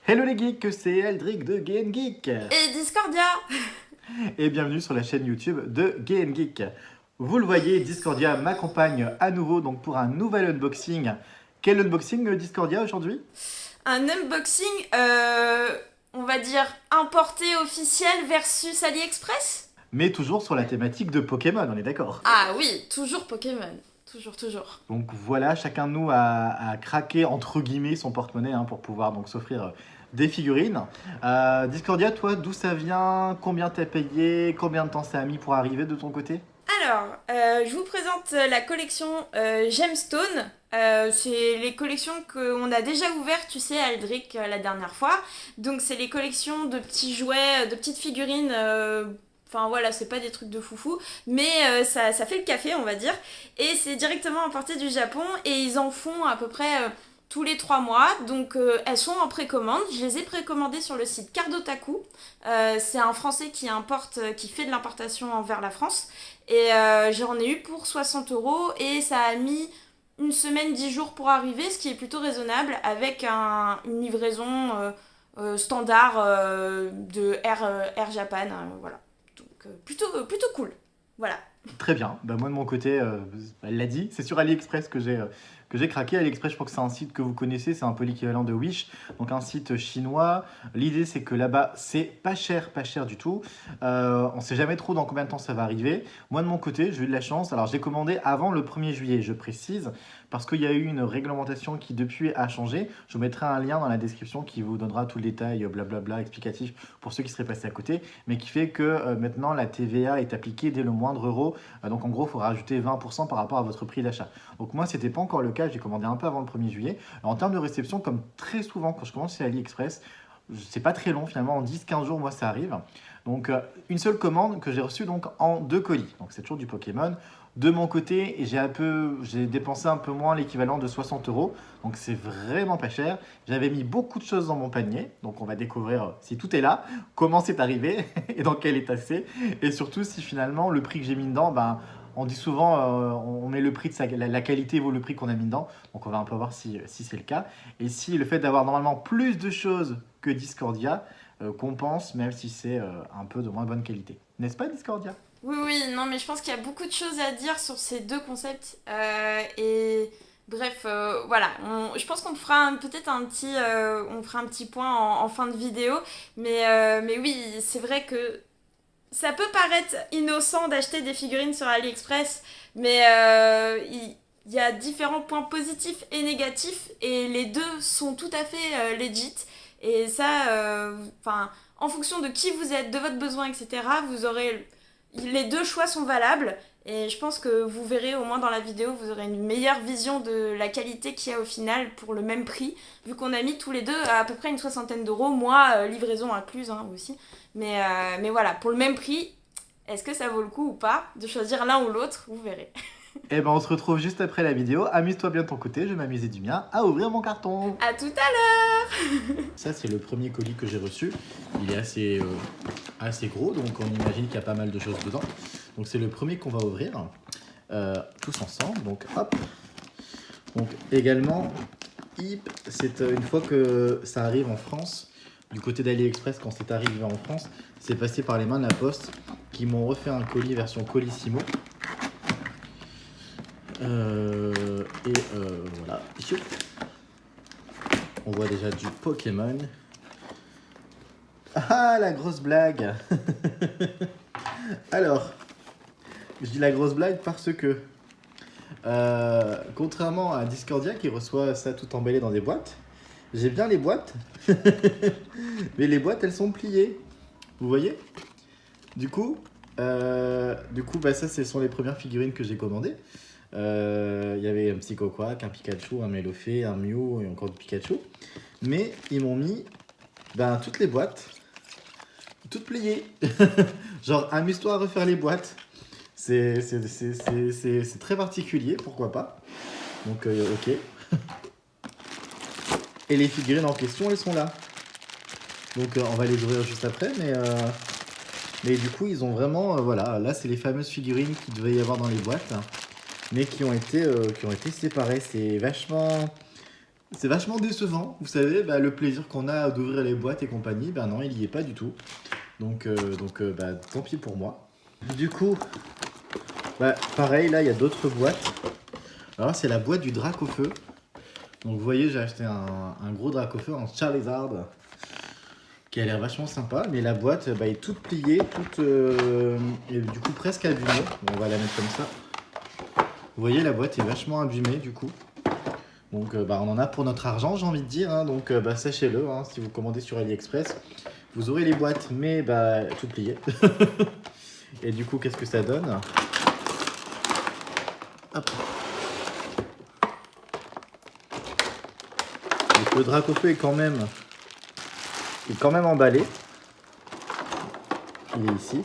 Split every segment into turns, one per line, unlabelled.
Hello les geeks, c'est Eldrick de Game Geek
Et Discordia.
et bienvenue sur la chaîne YouTube de Game Geek. Vous le voyez, Discordia m'accompagne à nouveau donc pour un nouvel unboxing. Quel unboxing Discordia aujourd'hui?
Un unboxing, on va dire importé officiel versus AliExpress.
Mais toujours sur la thématique de Pokémon, on est d'accord.
Ah oui, toujours Pokémon. Toujours.
Donc voilà, chacun de nous a craqué entre guillemets son porte-monnaie pour pouvoir donc s'offrir des figurines. Discordia, toi, d'où ça vient? Combien t'as payé? Combien de temps ça a mis pour arriver de ton côté?
Alors, je vous présente la collection Gemstone. C'est les collections qu'on a déjà ouvertes, tu sais, Aldric, la dernière fois. Donc, c'est les collections de petits jouets, de petites figurines. Enfin voilà, c'est pas des trucs de foufou, mais ça fait le café, on va dire. Et c'est directement importé du Japon et ils en font à peu près tous les 3 mois. Donc elles sont en précommande. Je les ai précommandées sur le site Cardotaku. C'est un Français qui importe, qui fait de l'importation envers la France. Et j'en ai eu pour 60 € et ça a mis une semaine, 10 jours pour arriver, ce qui est plutôt raisonnable avec une livraison standard de Air Japan. Voilà. Donc plutôt cool. Voilà.
Très bien. Bah, moi de mon côté, elle l'a dit, c'est sur AliExpress que j'ai craqué. AliExpress, je crois que c'est un site que vous connaissez, c'est un peu l'équivalent de Wish, donc un site chinois. L'idée c'est que là-bas c'est pas cher du tout. On sait jamais trop dans combien de temps ça va arriver. Moi de mon côté, j'ai eu de la chance. Alors j'ai commandé avant le 1er juillet, je précise, parce qu'il y a eu une réglementation qui depuis a changé. Je vous mettrai un lien dans la description qui vous donnera tout le détail, blablabla, explicatif pour ceux qui seraient passés à côté, mais qui fait que maintenant la TVA est appliquée dès le moindre euro. Donc en gros, il faut rajouter 20% par rapport à votre prix d'achat. Donc moi, c'était pas encore le cas, j'ai commandé un peu avant le 1er juillet. Alors, en termes de réception, comme très souvent quand je commande chez AliExpress, c'est pas très long finalement, en 10-15 jours, moi ça arrive. Donc une seule commande que j'ai reçue donc en 2 colis. Donc c'est toujours du Pokémon. De mon côté, j'ai dépensé un peu moins l'équivalent de 60 €. Donc c'est vraiment pas cher. J'avais mis beaucoup de choses dans mon panier. Donc on va découvrir si tout est là, comment c'est arrivé et dans quel état c'est. Et surtout si finalement le prix que j'ai mis dedans, ben, on dit souvent on met le prix de la qualité vaut le prix qu'on a mis dedans. Donc on va un peu voir si c'est le cas. Et si le fait d'avoir normalement plus de choses que Discordia compense, même si c'est un peu de moins bonne qualité. N'est-ce pas Discordia?
Oui, non, mais je pense qu'il y a beaucoup de choses à dire sur ces deux concepts. Et bref, voilà. Je pense qu'on fera peut-être on fera un petit point en fin de vidéo. Mais oui, c'est vrai que ça peut paraître innocent d'acheter des figurines sur AliExpress, mais il y a différents points positifs et négatifs, et les deux sont tout à fait legit. Et ça, enfin, en fonction de qui vous êtes, de votre besoin, etc., vous aurez les deux choix sont valables. Et je pense que vous verrez au moins dans la vidéo, vous aurez une meilleure vision de la qualité qu'il y a au final pour le même prix, vu qu'on a mis tous les deux à peu près une 60aine d'euros, moi livraison incluse aussi. Mais voilà, pour le même prix, est-ce que ça vaut le coup ou pas de choisir l'un ou l'autre? Vous verrez.
Eh ben on se retrouve juste après la vidéo. Amuse-toi bien de ton côté, je vais m'amuser du mien à ouvrir mon carton.
À tout à l'heure.
Ça c'est le premier colis que j'ai reçu. Il est assez gros, donc on imagine qu'il y a pas mal de choses dedans. Donc c'est le premier qu'on va ouvrir tous ensemble. Donc hop. Donc également, c'est une fois que ça arrive en France, du côté d'AliExpress, quand c'est arrivé en France, c'est passé par les mains de la Poste qui m'ont refait un colis version Colissimo. Voilà. On voit déjà du Pokémon. Ah, la grosse blague. Alors, je dis la grosse blague parce que contrairement à Discordia qui reçoit ça tout emballé dans des boîtes, j'ai bien les boîtes, mais les boîtes elles sont pliées. Vous voyez? Du coup, bah, ça ce sont les premières figurines que j'ai commandées. Il y avait un Psychoquack, un Pikachu, un Melofée, un Mew et encore du Pikachu. Mais ils m'ont mis toutes les boîtes, toutes pliées. Genre, amuse-toi à refaire les boîtes. C'est très particulier, pourquoi pas. Donc, ok. Et les figurines en question, elles sont là. Donc, on va les ouvrir juste après, mais du coup, ils ont vraiment... voilà, là, c'est les fameuses figurines qu'il devait y avoir dans les boîtes, mais qui ont été séparées. C'est vachement C'est vachement décevant, vous savez, bah, le plaisir qu'on a d'ouvrir les boîtes et compagnie, bah non, il y est pas du tout. Donc, bah, tant pis pour moi. Du coup, bah, pareil, là, il y a d'autres boîtes. Alors, c'est la boîte du Dracofeu. Donc, vous voyez, j'ai acheté un gros Dracofeu en Charizard, qui a l'air vachement sympa. Mais la boîte, bah, est toute pliée, et du coup, presque abîmée. Bon, on va la mettre comme ça. Vous voyez, la boîte est vachement abîmée, du coup. Donc, bah, on en a pour notre argent, j'ai envie de dire. Hein. Donc, bah, sachez-le, hein, si vous commandez sur AliExpress, vous aurez les boîtes, mais bah, toutes pliées. Et du coup, qu'est-ce que ça donne? Hop. Donc, le Dracofeu est quand même emballé. Il est ici.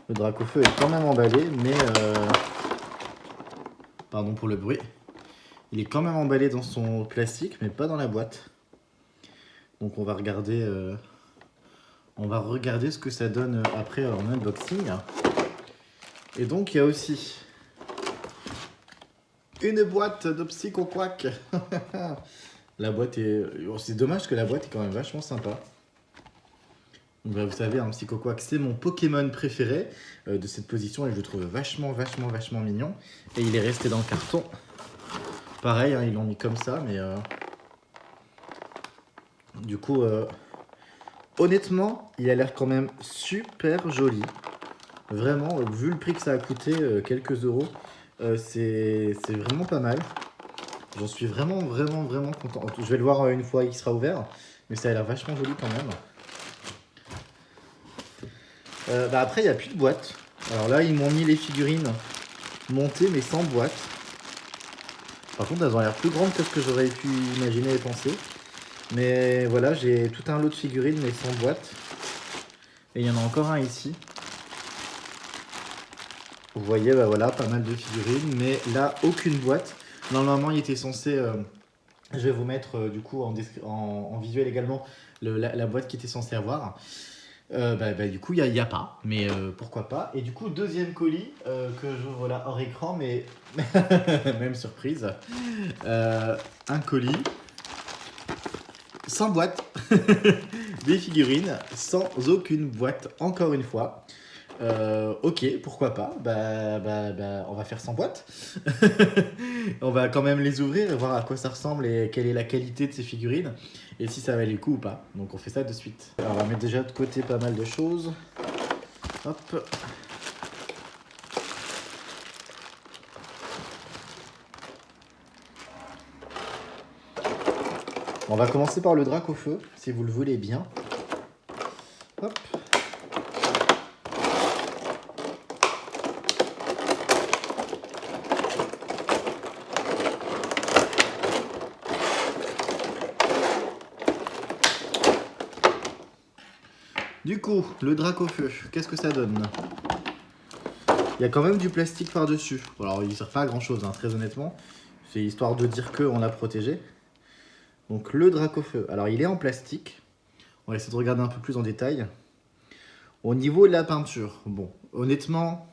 Le Dracofeu est quand même emballé, mais pardon pour le bruit. Il est quand même emballé dans son plastique, mais pas dans la boîte. Donc on va regarder ce que ça donne après en unboxing. Et donc il y a aussi une boîte de Psycho Quack. La boîte est... C'est dommage que la boîte est quand même vachement sympa. Donc, bah, vous savez, un Psycho Quack, c'est mon Pokémon préféré de cette position et je le trouve vachement mignon. Et il est resté dans le carton. Pareil, hein, ils l'ont mis comme ça, mais du coup, honnêtement, il a l'air quand même super joli. Vraiment, vu le prix que ça a coûté, quelques euros, c'est vraiment pas mal. J'en suis vraiment content. Je vais le voir une fois qu'il sera ouvert, mais ça a l'air vachement joli quand même. Bah après, il n'y a plus de boîte. Alors là, ils m'ont mis les figurines montées, mais sans boîte. Par contre, elles ont l'air plus grandes que ce que j'aurais pu imaginer et penser. Mais voilà, j'ai tout un lot de figurines, mais sans boîte. Et il y en a encore un ici. Vous voyez, bah voilà, pas mal de figurines, mais là, aucune boîte. Normalement, il était censé... je vais vous mettre du coup en visuel également la boîte qui était censée avoir. Du coup, il n'y a pas, mais pourquoi pas. Et du coup, deuxième colis que j'ouvre là hors écran, mais même surprise. Un colis sans boîte. Des figurines sans aucune boîte, encore une fois. Ok, pourquoi pas. On va faire sans boîte. On va quand même les ouvrir et voir à quoi ça ressemble et quelle est la qualité de ces figurines et si ça valait le coup ou pas. Donc on fait ça de suite. Alors on va mettre déjà de côté pas mal de choses. Hop. On va commencer par le Dracofeu, si vous le voulez bien. Hop. Du coup, le Dracofeu, qu'est-ce que ça donne? Il y a quand même du plastique par-dessus. Alors, il ne sert pas à grand-chose, hein, très honnêtement. C'est histoire de dire qu'on l'a protégé. Donc, le Dracofeu. Alors, il est en plastique. On va essayer de regarder un peu plus en détail. Au niveau de la peinture, bon, honnêtement,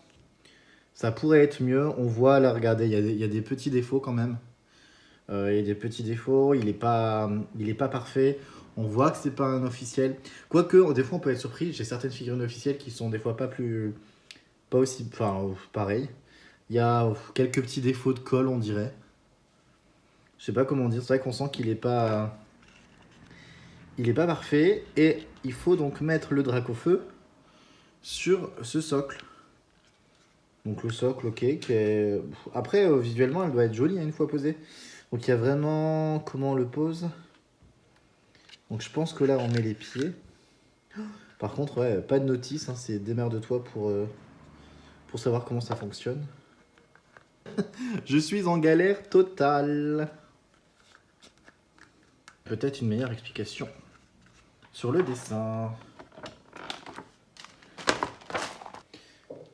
ça pourrait être mieux. On voit, là, regardez, il y a des petits défauts quand même. Il y a des petits défauts, il est pas parfait. On voit que c'est pas un officiel. Quoique, des fois, on peut être surpris. J'ai certaines figurines officielles qui sont des fois pas aussi, enfin, pareil. Il y a quelques petits défauts de colle, on dirait. Je sais pas comment dire. C'est vrai qu'on sent qu'il est pas parfait. Et il faut donc mettre le Dracofeu sur ce socle. Donc le socle, ok. Après, visuellement, elle doit être jolie hein, une fois posée. Donc il y a vraiment comment on le pose. Donc je pense que là on met les pieds. Par contre ouais, pas de notice, hein, c'est démerde-toi pour savoir comment ça fonctionne. Je suis en galère totale. Peut-être une meilleure explication sur le dessin.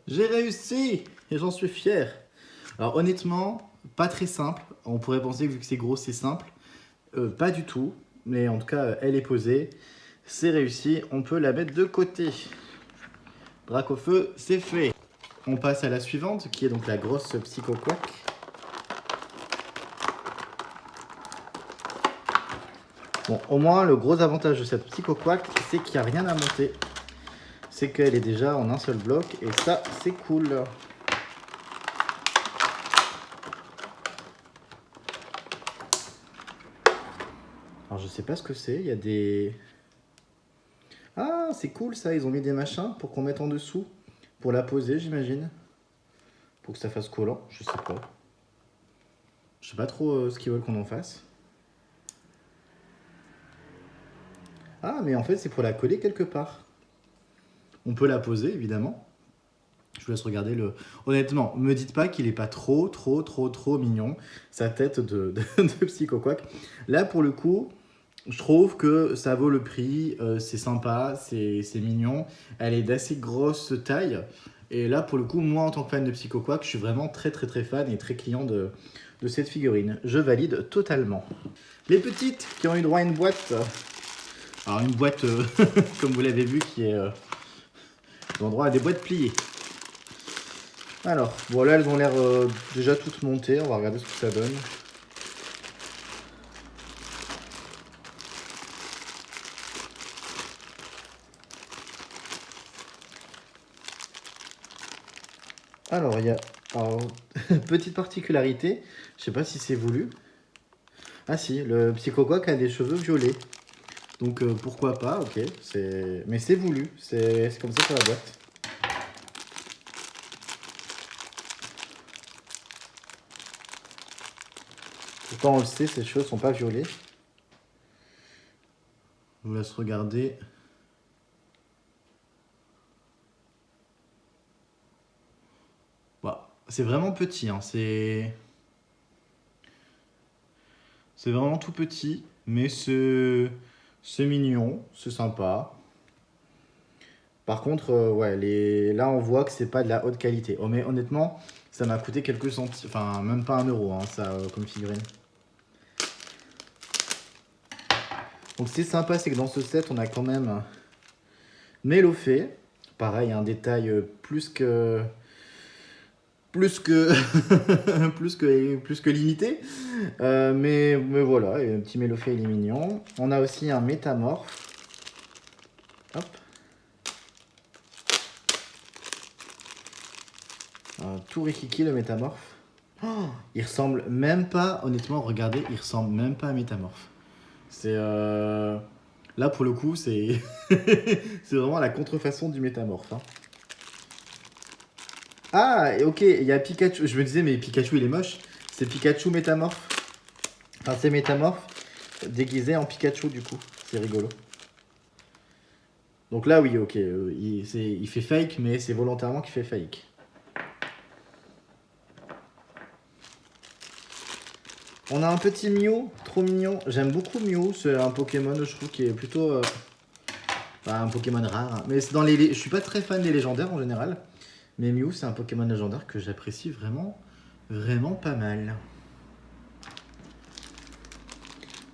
J'ai réussi et j'en suis fier. Alors honnêtement, pas très simple. On pourrait penser que vu que c'est gros, c'est simple. Pas du tout. Mais en tout cas, elle est posée. C'est réussi. On peut la mettre de côté. Dracofeu, c'est fait. On passe à la suivante, qui est donc la grosse Psycho Quack. Bon, au moins, le gros avantage de cette Psycho Quack, c'est qu'il n'y a rien à monter. C'est qu'elle est déjà en un seul bloc, et ça, c'est cool. Alors, je sais pas ce que c'est, il y a des... Ah, c'est cool ça, ils ont mis des machins pour qu'on mette en dessous, pour la poser, j'imagine. Pour que ça fasse collant, je sais pas. Je sais pas trop ce qu'ils veulent qu'on en fasse. Ah, mais en fait, c'est pour la coller quelque part. On peut la poser, évidemment. Je vous laisse regarder le... Honnêtement, me dites pas qu'il est pas trop mignon, sa tête de Psycho Quack. Là, pour le coup, je trouve que ça vaut le prix. C'est sympa, c'est mignon. Elle est d'assez grosse taille. Et là, pour le coup, moi, en tant que fan de Psycho Quack, je suis vraiment très fan et très client de cette figurine. Je valide totalement. Les petites qui ont eu droit à une boîte. Alors, une boîte, comme vous l'avez vu, qui est ont droit à des boîtes pliées. Alors, voilà, elles ont l'air déjà toutes montées. On va regarder ce que ça donne. Alors, il y a... Alors, petite particularité, je sais pas si c'est voulu. Ah si, le Psycho Quack a des cheveux violets. Donc pourquoi pas, ok. Mais c'est voulu, c'est comme ça sur la boîte. Pourtant on le sait, ses cheveux sont pas violets. Je vous laisse regarder. Bah, c'est vraiment petit, hein. C'est vraiment tout petit, mais c'est mignon, c'est sympa. Par contre, ouais, là on voit que c'est pas de la haute qualité. Oh, mais honnêtement, ça m'a coûté quelques centimes, enfin même pas 1 euro, hein, ça, comme figurine. Donc c'est sympa, c'est que dans ce set, on a quand même Mélofée. Pareil, un détail plus que plus que limité. Mais voilà, et un petit Mélofée, il est mignon. On a aussi un Métamorphe. Hop. Tout rikiki, le Métamorphe. Oh, il ressemble même pas, honnêtement, regardez, il ressemble même pas à Métamorphe. C'est... Là, pour le coup, c'est c'est vraiment la contrefaçon du Métamorphe. Hein. Ah, ok, il y a Pikachu. Je me disais, mais Pikachu, il est moche. C'est Pikachu Métamorphe. Enfin, c'est Métamorphe déguisé en Pikachu, du coup. C'est rigolo. Donc là, oui, ok. Il fait fake, mais c'est volontairement qu'il fait fake. On a un petit Mew, trop mignon. J'aime beaucoup Mew. C'est un Pokémon, je trouve, qui est plutôt... un Pokémon rare. Hein. Mais je suis pas très fan des légendaires, en général. Mais Mew, c'est un Pokémon légendaire que j'apprécie vraiment pas mal.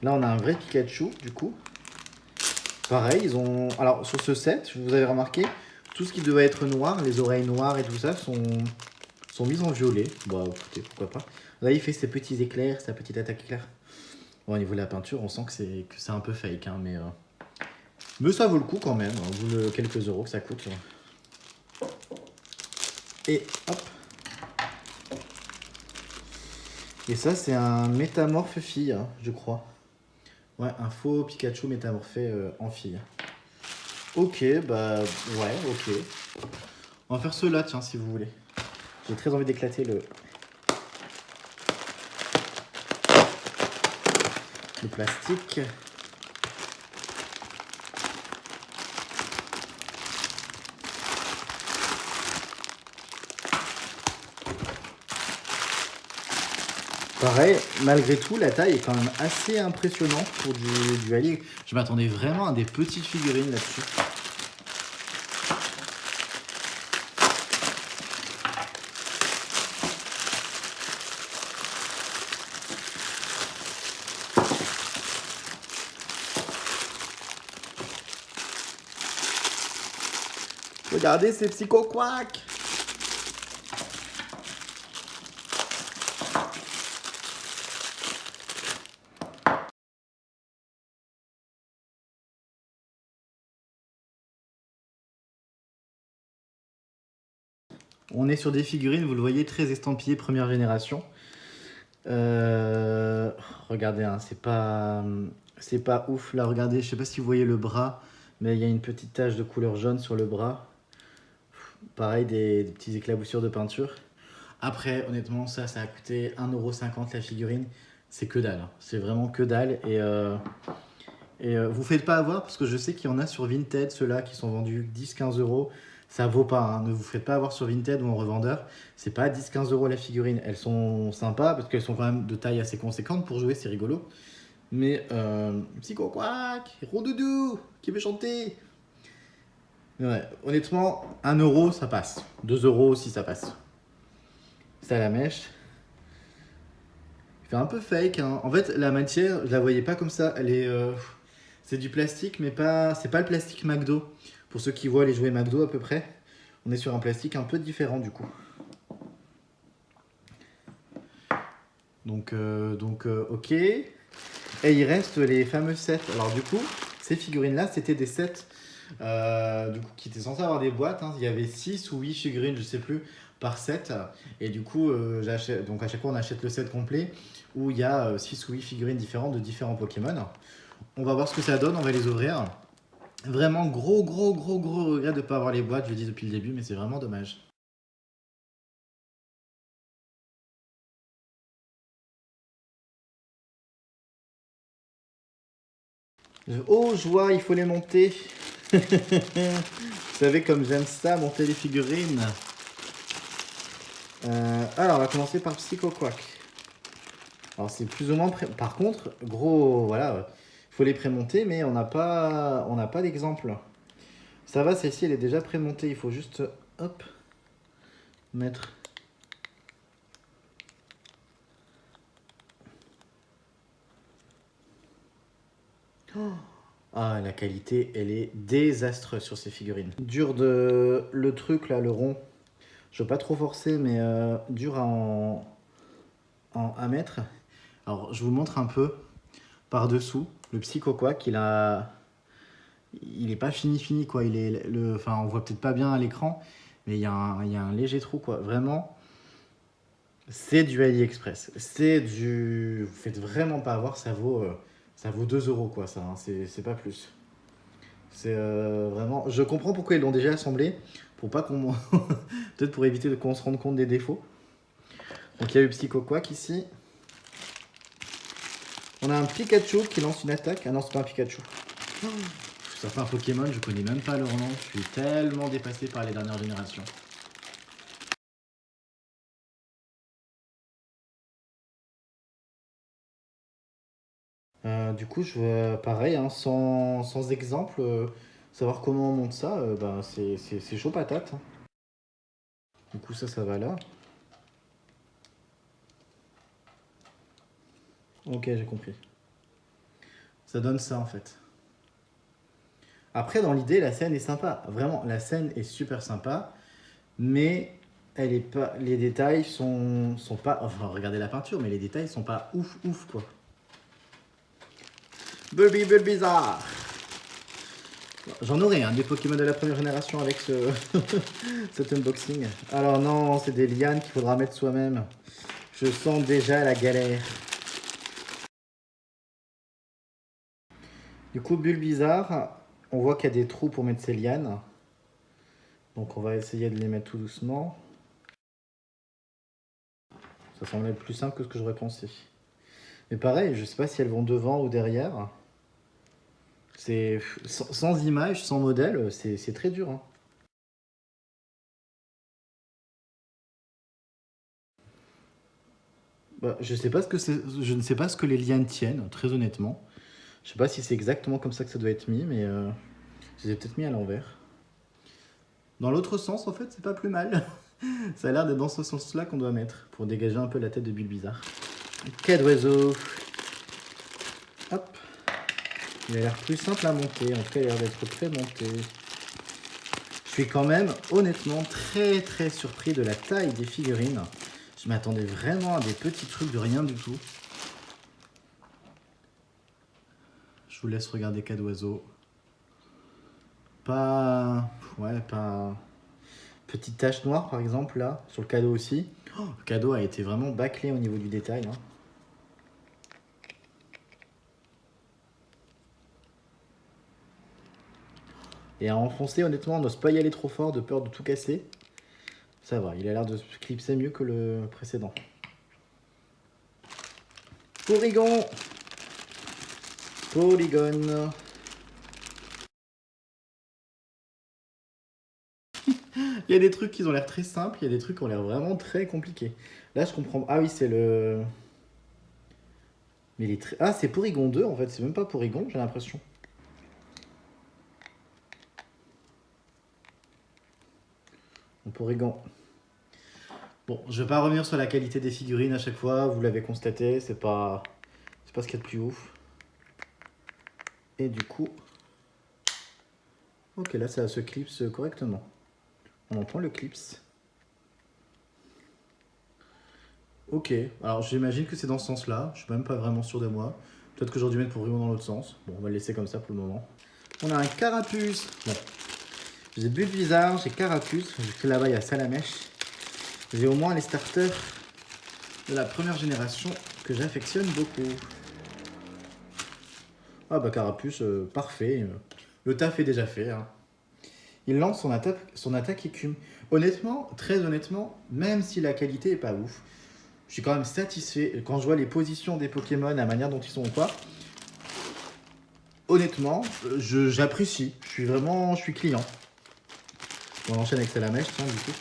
Là, on a un vrai Pikachu, du coup. Pareil, ils ont... Alors, sur ce set, vous avez remarqué, tout ce qui devait être noir, les oreilles noires et tout ça, sont mises en violet. Bon, écoutez, pourquoi pas. Là, il fait ses petits éclairs, sa petite attaque éclair. Bon, au niveau de la peinture, on sent que c'est un peu fake, hein, mais ça vaut le coup quand même, hein, vu le quelques euros que ça coûte. Et hop. Et ça, c'est un métamorphe fille, hein, je crois. Ouais, un faux Pikachu métamorphé en fille. Ok, bah ouais, ok. On va faire ceux-là, tiens, si vous voulez. J'ai très envie d'éclater le plastique. Pareil, malgré tout, la taille est quand même assez impressionnante pour du allié. Je m'attendais vraiment à des petites figurines là-dessus. Regardez ces Psycho Quack! On est sur des figurines, vous le voyez, très estampillées, première génération. Regardez, hein, c'est pas ouf. Là, regardez, je sais pas si vous voyez le bras, mais il y a une petite tache de couleur jaune sur le bras. Pareil, des petits éclaboussures de peinture. Après, honnêtement, ça a coûté 1,50 € la figurine. C'est que dalle, hein. C'est vraiment que dalle. Et vous faites pas avoir, parce que je sais qu'il y en a sur Vinted, ceux-là qui sont vendus 10-15 €. Ça vaut pas, hein. Ne vous faites pas avoir sur Vinted ou en revendeur. C'est pas 10-15 € la figurine. Elles sont sympas parce qu'elles sont quand même de taille assez conséquente pour jouer, c'est rigolo. Mais Psycho Quack, Rondoudou, qui veut chanter. Ouais, honnêtement, 1 € ça passe. 2 € aussi ça passe. C'est à la mèche. Il fait un peu fake, hein. En fait, la matière, je la voyais pas comme ça. Elle est. C'est du plastique, mais pas. C'est pas le plastique McDo. Pour ceux qui voient les jouets McDo à peu près, on est sur un plastique un peu différent du coup. Donc, ok. Et il reste les fameux sets. Alors du coup, ces figurines-là, c'était des sets du coup, qui étaient censés avoir des boîtes, hein. Il y avait 6 ou 8 figurines, je sais plus, par set. Et du coup, donc à chaque fois, on achète le set complet où il y a 6 ou 8 figurines différentes de différents Pokémon. On va voir ce que ça donne, on va les ouvrir. Vraiment gros regret de ne pas avoir les boîtes, je le dis depuis le début, mais c'est vraiment dommage. Oh joie, il faut les monter. Vous savez comme j'aime ça, monter les figurines. Alors on va commencer par Psycho Quack. Alors c'est plus ou moins par contre, gros, voilà, il faut les prémonter, mais on n'a pas d'exemple. Ça va, celle-ci elle est déjà prémontée, il faut juste, hop, mettre. Oh. Ah, la qualité, elle est désastreuse sur ces figurines. Dur de... Le truc là, le rond, je veux pas trop forcer, mais dur à mettre. Alors, je vous montre un peu par-dessous. Le Psycho Quack, il est pas fini quoi. Enfin, on voit peut-être pas bien à l'écran, mais il y a un léger trou quoi. Vraiment, c'est du AliExpress. Vous faites vraiment pas avoir, ça vaut 2 € quoi, ça, hein. C'est pas plus. C'est vraiment. Je comprends pourquoi ils l'ont déjà assemblé, pour pas qu'on. Peut-être pour éviter qu'on se rende compte des défauts. Donc il y a eu Psycho Quack ici. On a un Pikachu qui lance une attaque. Ah non, c'est pas un Pikachu. Certains Pokémon, je connais même pas leur nom. Je suis tellement dépassé par les dernières générations. Du coup, je veux pareil, hein, sans exemple, savoir comment on monte ça, bah, c'est chaud patate, hein. Du coup, ça va là. Ok, j'ai compris. Ça donne ça en fait. Après, dans l'idée, la scène est sympa. Vraiment, la scène est super sympa. Mais elle est pas, les détails sont pas. Enfin, regardez la peinture, mais les détails sont pas ouf quoi. Bulbizarre. J'en aurai des Pokémon de la première génération avec cet unboxing. Alors non, c'est des lianes qu'il faudra mettre soi-même. Je sens déjà la galère. Du coup, Bulbizarre, on voit qu'il y a des trous pour mettre ces lianes. Donc on va essayer de les mettre tout doucement. Ça semble être plus simple que ce que j'aurais pensé. Mais pareil, je sais pas si elles vont devant ou derrière. C'est sans image, sans modèle, c'est très dur, hein. Bah, je ne sais pas ce que les lianes tiennent, très honnêtement. Je sais pas si c'est exactement comme ça que ça doit être mis, mais je les ai peut-être mis à l'envers. Dans l'autre sens, en fait, c'est pas plus mal. Ça a l'air d'être dans ce sens-là qu'on doit mettre, pour dégager un peu la tête de Bulbizarre. Quai d'oiseau. Hop. Il a l'air plus simple à monter, en tout cas il a l'air d'être très monté. Je suis quand même honnêtement très surpris de la taille des figurines. Je m'attendais vraiment à des petits trucs de rien du tout. Je vous laisse regarder Quai d'oiseau. Ouais, Petite tache noire par exemple là, sur le cadeau aussi. Oh, le cadeau a été vraiment bâclé au niveau du détail. Hein. Et à enfoncer, honnêtement, on n'ose pas y aller trop fort de peur de tout casser. Ça va, il a l'air de se clipser mieux que le précédent. Porygon. Polygone. Il y a des trucs qui ont l'air très simples, il y a des trucs qui ont l'air vraiment très compliqués. Là, je comprends. Ah oui, c'est le. Mais il est très. Ah, c'est Porygon 2 en fait, c'est même pas Porygon, j'ai l'impression. Bon, Porygon. Bon, je vais pas revenir sur la qualité des figurines à chaque fois, vous l'avez constaté, c'est pas ce qu'il y a de plus ouf. Et du coup, ok, là ça se clipse correctement. On entend le clips. Ok, alors j'imagine que c'est dans ce sens-là, je suis même pas vraiment sûr de moi. Peut-être que j'aurais dû mettre Porygon dans l'autre sens. Bon, on va le laisser comme ça pour le moment. On a un Carapuce. Bon, j'ai Bulbizarre, j'ai Carapuce, jusque là-bas il y a Salamèche. J'ai au moins les starters de la première génération que j'affectionne beaucoup. Ah bah Carapuce, parfait. Le taf est déjà fait. Hein. Il lance son attaque écume. Honnêtement, très honnêtement, même si la qualité est pas ouf, je suis quand même satisfait quand je vois les positions des Pokémon, la manière dont ils sont ou pas. Honnêtement, j'apprécie. Je suis client. On enchaîne avec Salamèche, tiens, du coup.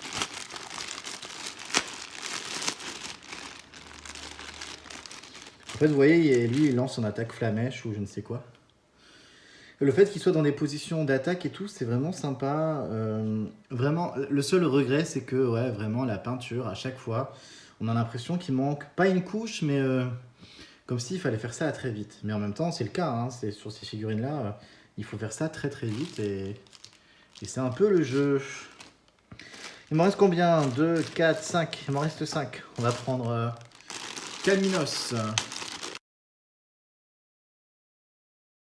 En fait, vous voyez, lui, il lance son attaque flamèche ou je ne sais quoi. Le fait qu'il soit dans des positions d'attaque et tout, c'est vraiment sympa. Vraiment, le seul regret, c'est que, ouais, vraiment, la peinture, à chaque fois, on a l'impression qu'il manque pas une couche, mais comme s'il fallait faire ça très vite. Mais en même temps, c'est le cas, hein, c'est sur ces figurines-là, il faut faire ça très vite et c'est un peu le jeu. Il m'en reste combien? 2, 4, 5. Il m'en reste 5. On va prendre Caminos.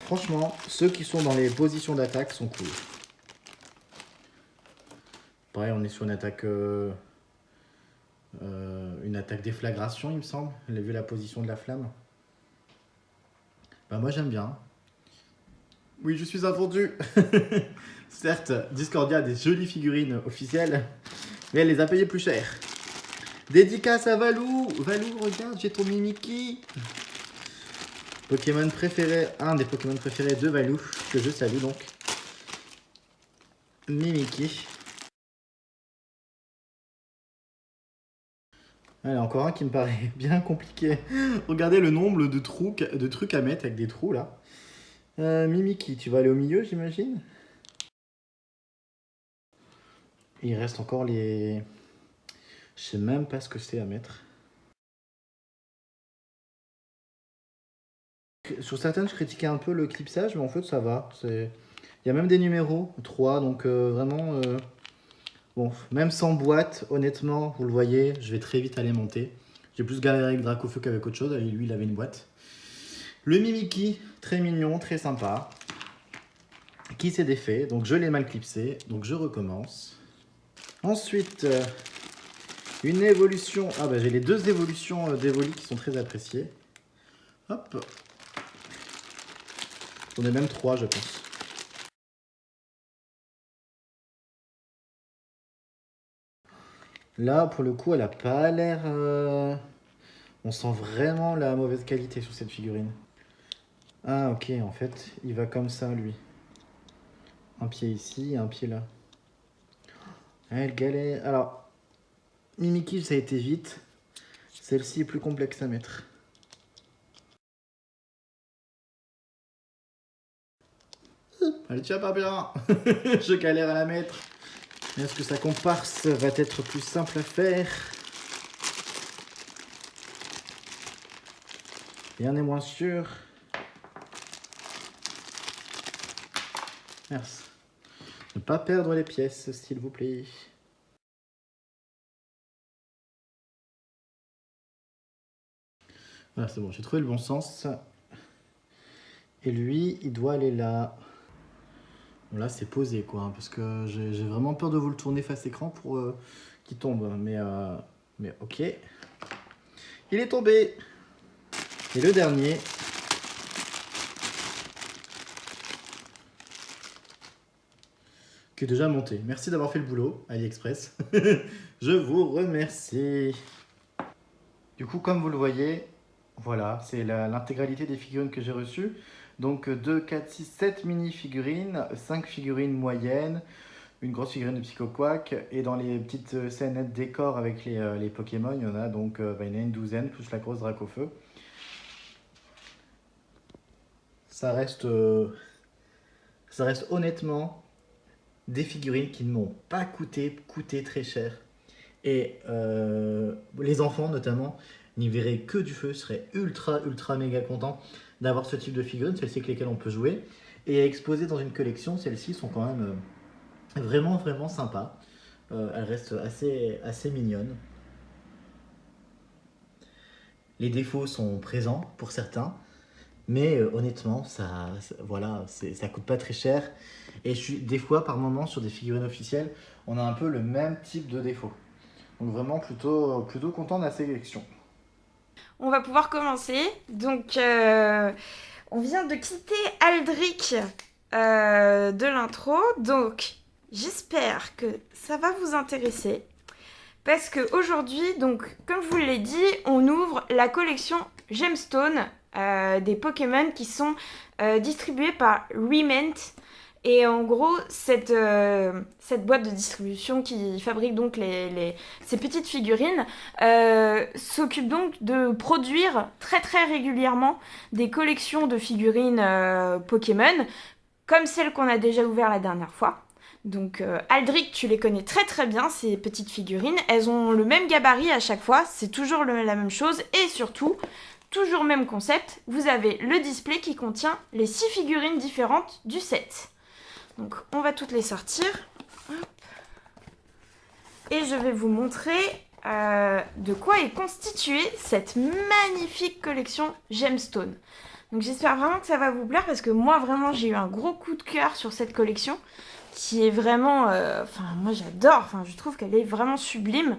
Franchement, ceux qui sont dans les positions d'attaque sont cool. Pareil, on est sur une attaque déflagration, il me semble. Elle a vu la position de la flamme. Bah moi j'aime bien. Oui, je suis un fondu. Certes, Discordia a des jolies figurines officielles, mais elle les a payées plus cher. Dédicace à Valou. Valou, regarde, j'ai ton Mimiki. Pokémon préféré, un des Pokémon préférés de Valou, que je salue donc. Mimiki. Allez, encore un qui me paraît bien compliqué. Regardez le nombre de trucs à mettre avec des trous là. Mimiki, tu vas aller au milieu, j'imagine. Il reste encore les... Je sais même pas ce que c'est à mettre. Sur certaines, je critiquais un peu le clipsage, mais en fait, ça va. Il y a même des numéros, 3, donc vraiment... Bon, même sans boîte, honnêtement, vous le voyez, je vais très vite aller monter. J'ai plus galéré avec Dracofeu qu'avec autre chose, et lui, il avait une boîte. Le Mimiki, très mignon, très sympa. Qui s'est défait, donc je l'ai mal clipsé, donc je recommence. Ensuite, une évolution. Ah bah j'ai les deux évolutions d'Evoli qui sont très appréciées. Hop. On est même 3, je pense. Là, pour le coup, elle a pas l'air... On sent vraiment la mauvaise qualité sur cette figurine. Ah ok, en fait, il va comme ça, lui. Un pied ici et un pied là. Elle galère. Alors, Mimikyu, ça a été vite. Celle-ci est plus complexe à mettre. Elle tient pas bien. Je galère à la mettre. Est-ce que sa comparse va être plus simple à faire? Rien n'est moins sûr. Merci. Ne pas perdre les pièces, s'il vous plaît. Voilà, c'est bon, j'ai trouvé le bon sens. Et lui, il doit aller là. Bon, là, c'est posé, quoi, hein, parce que j'ai vraiment peur de vous le tourner face écran pour qu'il tombe. Mais ok. Il est tombé. Et le dernier. Qui est déjà monté. Merci d'avoir fait le boulot, AliExpress. Je vous remercie. Du coup, comme vous le voyez, voilà, c'est l'intégralité des figurines que j'ai reçues. Donc 2, 4, 6, 7 mini-figurines, 5 figurines moyennes, une grosse figurine de Psycho Quack. Et dans les petites scénettes décor avec les Pokémon, il y en a donc il y en a une douzaine, plus la grosse Dracofeu. Ça reste honnêtement des figurines qui ne m'ont pas coûté très cher. Et les enfants notamment n'y verraient que du feu, seraient ultra méga contents d'avoir ce type de figurines, celles-ci avec lesquelles on peut jouer. Et exposées dans une collection, celles-ci sont quand même vraiment sympas. Elles restent assez mignonnes. Les défauts sont présents pour certains, mais honnêtement, voilà, ça coûte pas très cher. Et des fois, par moment, sur des figurines officielles, on a un peu le même type de défaut. Donc vraiment plutôt content de la sélection.
On va pouvoir commencer. Donc, on vient de quitter Aldric de l'intro. Donc, j'espère que ça va vous intéresser. Parce qu'aujourd'hui, donc, comme je vous l'ai dit, on ouvre la collection Gemstone des Pokémon qui sont distribués par Rement. Et en gros, cette boîte de distribution qui fabrique donc ces petites figurines s'occupe donc de produire très régulièrement des collections de figurines Pokémon, comme celle qu'on a déjà ouverte la dernière fois. Donc Aldric, tu les connais très bien, ces petites figurines. Elles ont le même gabarit à chaque fois, c'est toujours la même chose. Et surtout, toujours même concept, vous avez le display qui contient les 6 figurines différentes du set. Donc on va toutes les sortir. Hop. Et je vais vous montrer de quoi est constituée cette magnifique collection Gemstone. Donc j'espère vraiment que ça va vous plaire parce que moi vraiment j'ai eu un gros coup de cœur sur cette collection qui est vraiment... moi j'adore, je trouve qu'elle est vraiment sublime.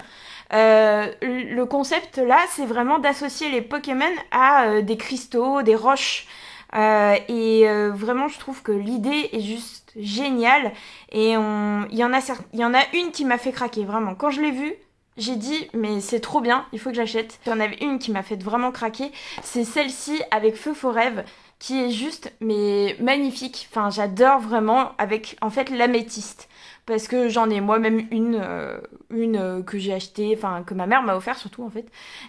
Le concept là c'est vraiment d'associer les Pokémon à des cristaux, des roches. Vraiment je trouve que l'idée est juste géniale et il y en a une qui m'a fait craquer vraiment. Quand je l'ai vue, j'ai dit mais c'est trop bien, il faut que j'achète. Il y en avait une qui m'a fait vraiment craquer, c'est celle-ci avec Feu Faux Rêve qui est juste mais magnifique. J'adore vraiment avec en fait l'améthyste. Parce que j'en ai moi-même une que j'ai achetée, que ma mère m'a offert surtout en fait.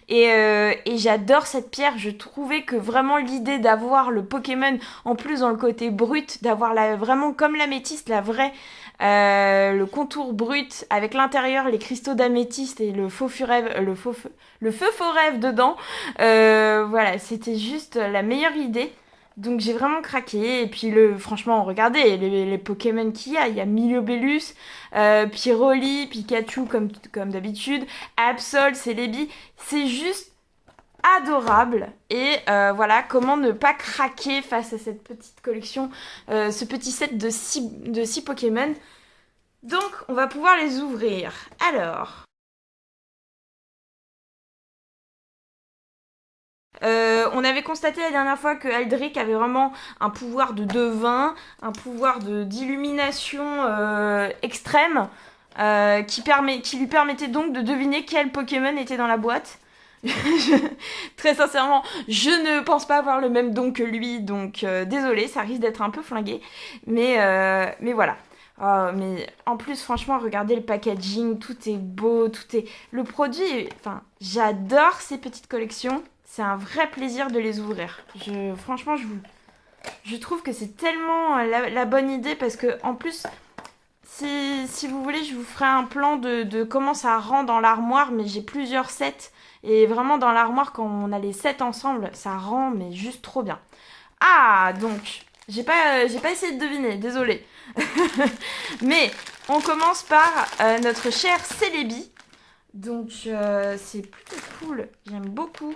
Et j'adore cette pierre, je trouvais que vraiment l'idée d'avoir le Pokémon, en plus dans le côté brut, d'avoir vraiment comme l'améthyste, la vraie, le contour brut, avec l'intérieur les cristaux d'améthyste et le feu faux rêve dedans, voilà, c'était juste la meilleure idée. Donc j'ai vraiment craqué, et puis franchement regardez les Pokémon qu'il y a Miliobellus, Pyroli, Pikachu comme d'habitude, Absol, Celebi, c'est juste adorable. Et voilà, comment ne pas craquer face à cette petite collection, ce petit set de 6 Pokémon. Donc on va pouvoir les ouvrir. Alors... on avait constaté la dernière fois que Aldric avait vraiment un pouvoir de devin, un pouvoir d'illumination extrême, qui lui permettait donc de deviner quel Pokémon était dans la boîte. Très sincèrement, je ne pense pas avoir le même don que lui, donc désolé, ça risque d'être un peu flingué, mais voilà. Oh, mais en plus, franchement, regardez le packaging, tout est beau, le produit, j'adore ces petites collections. C'est un vrai plaisir de les ouvrir. Franchement, je trouve que c'est tellement la bonne idée parce que, en plus, si vous voulez, je vous ferai un plan de comment ça rend dans l'armoire, mais j'ai plusieurs sets. Et vraiment, dans l'armoire, quand on a les sets ensemble, ça rend, mais juste trop bien. Ah, donc, j'ai pas essayé de deviner, désolée. Mais, on commence par notre cher Celebi. Donc, c'est plutôt cool. J'aime beaucoup.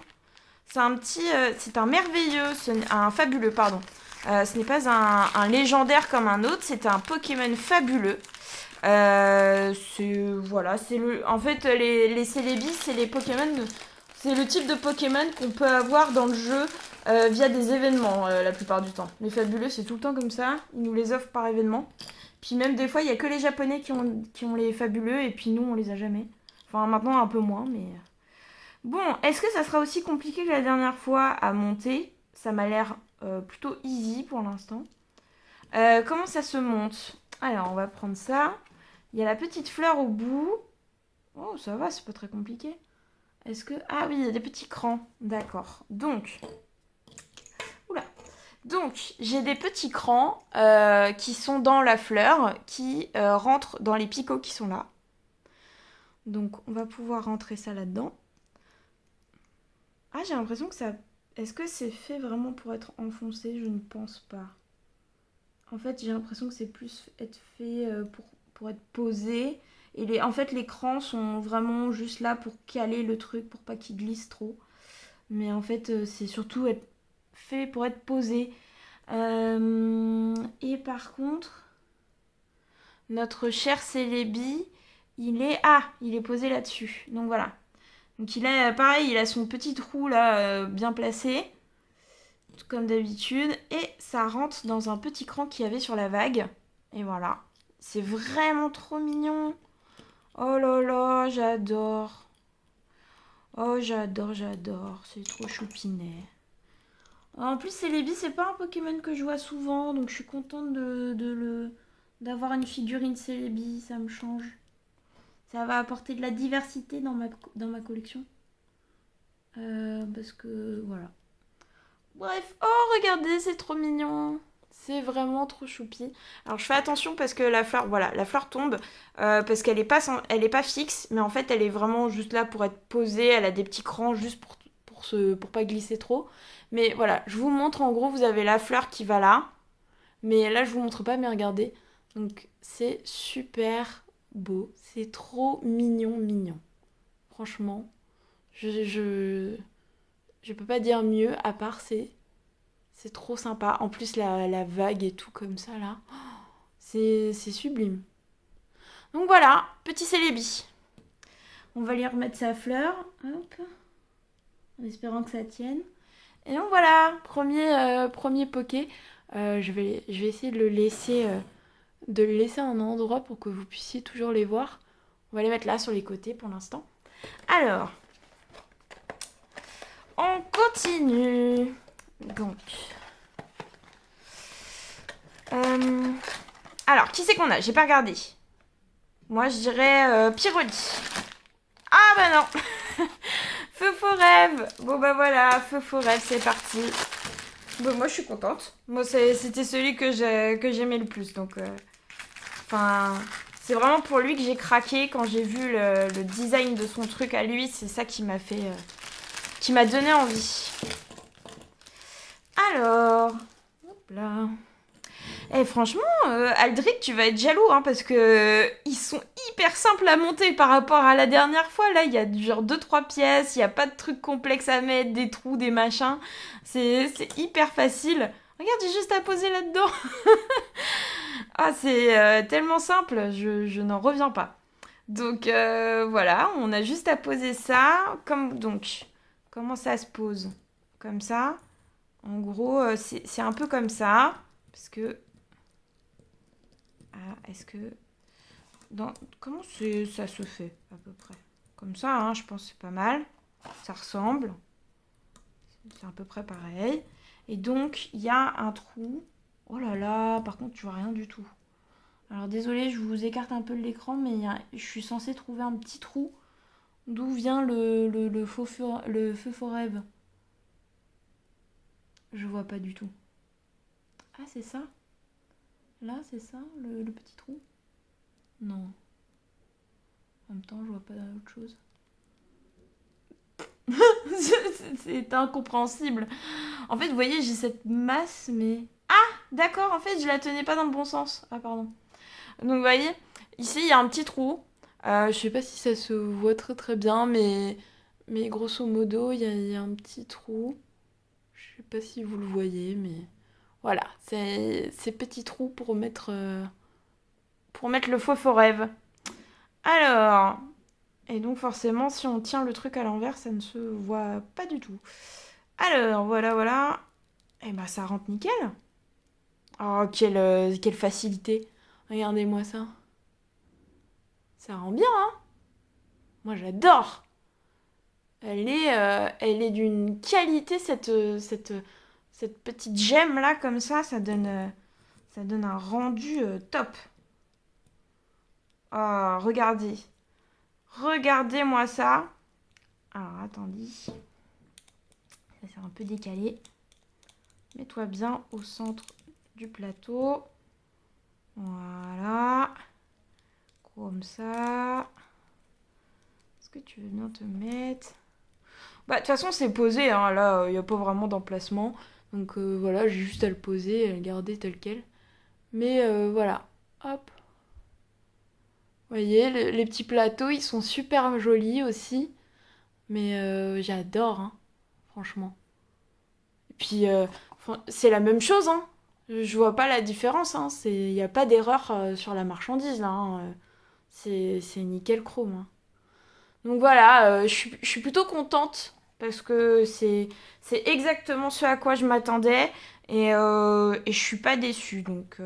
C'est un merveilleux, un fabuleux, pardon. Ce n'est pas un légendaire comme un autre, c'est un Pokémon fabuleux. Voilà, en fait, les Célébis, c'est les Pokémon. C'est le type de Pokémon qu'on peut avoir dans le jeu via des événements la plupart du temps. Les fabuleux, c'est tout le temps comme ça. Ils nous les offrent par événement. Puis même des fois, il y a que les Japonais qui ont les fabuleux et puis nous, on les a jamais. Enfin, maintenant, un peu moins, mais... Bon, est-ce que ça sera aussi compliqué que la dernière fois à monter? Ça m'a l'air plutôt easy pour l'instant. Comment ça se monte? Alors, on va prendre ça. Il y a la petite fleur au bout. Oh, ça va, c'est pas très compliqué. Est-ce que... Ah oui, il y a des petits crans. D'accord. Donc... Oula. Donc, j'ai des petits crans qui sont dans la fleur, qui rentrent dans les picots qui sont là. Donc, on va pouvoir rentrer ça là-dedans. Ah, j'ai l'impression que ça... Est-ce que c'est fait vraiment pour être enfoncé? Je ne pense pas. En fait, j'ai l'impression que c'est plus être fait pour être posé. Et en fait, les crans sont vraiment juste là pour caler le truc, pour pas qu'il glisse trop. Mais en fait, c'est surtout être fait pour être posé. Et par contre, notre cher Célébi, il est posé là-dessus. Donc voilà. Donc pareil, il a son petit trou là, bien placé, comme d'habitude. Et ça rentre dans un petit cran qu'il y avait sur la vague. Et voilà. C'est vraiment trop mignon. Oh là là, j'adore. Oh, j'adore. C'est trop choupinet. En plus, Celebi, c'est pas un Pokémon que je vois souvent, donc je suis contente d'avoir une figurine Celebi, ça me change. Ça va apporter de la diversité dans ma collection. Parce que, voilà. Bref, oh, regardez, c'est trop mignon. C'est vraiment trop choupi. Alors, je fais attention parce que la fleur tombe, parce qu'elle elle est pas fixe, mais en fait, elle est vraiment juste là pour être posée. Elle a des petits crans juste pour pas glisser trop. Mais voilà, je vous montre, en gros, vous avez la fleur qui va là. Mais là, je vous montre pas, mais regardez. Donc, c'est super beau. C'est trop mignon. Franchement, je peux pas dire mieux, à part c'est trop sympa. En plus, la vague et tout comme ça, là, c'est sublime. Donc voilà, petit Célébi. On va lui remettre sa fleur. Hop. En espérant que ça tienne. Et donc voilà, premier poké. Je vais essayer de le laisser à un endroit pour que vous puissiez toujours les voir. On va les mettre là sur les côtés pour l'instant. Alors, on continue. Donc, alors, qui c'est qu'on a? J'ai pas regardé. Moi, je dirais Pyroli. Ah bah non. Feu faux rêve. Bon bah voilà, feu faux rêve, c'est parti. Bon, moi, je suis contente. Moi, c'était celui que j'aimais le plus. Donc, c'est vraiment pour lui que j'ai craqué quand j'ai vu le design de son truc à lui. C'est ça qui qui m'a donné envie. Alors, hop là. Eh, franchement, Aldric, tu vas être jaloux, hein, parce que ils sont hyper simples à monter par rapport à la dernière fois. Là, il y a genre 2-3 pièces, il n'y a pas de trucs complexes à mettre, des trous, des machins. C'est hyper facile. Regarde, j'ai juste à poser là-dedans. Ah, c'est tellement simple, je n'en reviens pas. Donc voilà, on a juste à poser ça. Donc, comment ça se pose? Comme ça. En gros, c'est un peu comme ça. Parce que... Ah, est-ce que... Comment ça se fait, à peu près? Comme ça, hein, je pense que c'est pas mal. Ça ressemble. C'est à peu près pareil. Et donc, il y a un trou. Oh là là, par contre, tu vois rien du tout. Alors, désolée, je vous écarte un peu de l'écran, mais je suis censée trouver un petit trou d'où vient le feu faux rêve. Je vois pas du tout. Ah, c'est ça? Là, c'est ça, le petit trou? Non. En même temps, je vois pas autre chose. C'est incompréhensible. En fait, vous voyez, j'ai cette masse, mais... Ah, d'accord, en fait, je la tenais pas dans le bon sens. Ah, pardon. Donc, vous voyez, ici, il y a un petit trou. Je sais pas si ça se voit très bien, mais grosso modo, il y a un petit trou. Je sais pas si vous le voyez, mais Voilà, ces petits trous pour mettre le faux faux rêve. Alors, et donc forcément, si on tient le truc à l'envers, ça ne se voit pas du tout. Alors, voilà, voilà. Et bah ça rentre nickel. Oh, quelle facilité. Regardez-moi ça. Ça rend bien, hein. Moi, j'adore. Elle est d'une qualité, cette petite gemme là, comme ça donne un rendu top. Oh, regardez. Regardez-moi ça. Alors, attendez. Ça, c'est un peu décalé. Mets-toi bien au centre du plateau. Voilà. Comme ça. Est-ce que tu veux bien te mettre? Bah, de toute façon, c'est posé, hein. Là, il n'y a pas vraiment d'emplacement. Donc voilà, j'ai juste à le poser et à le garder tel quel. Mais voilà. Hop. Vous voyez, les petits plateaux, ils sont super jolis aussi. Mais j'adore, hein, franchement. Et puis, c'est la même chose, hein. Je vois pas la différence, hein. Il n'y a pas d'erreur sur la marchandise, là, hein. C'est nickel chrome, hein. Donc voilà, je suis plutôt contente parce que c'est exactement ce à quoi je m'attendais et je suis pas déçue. Donc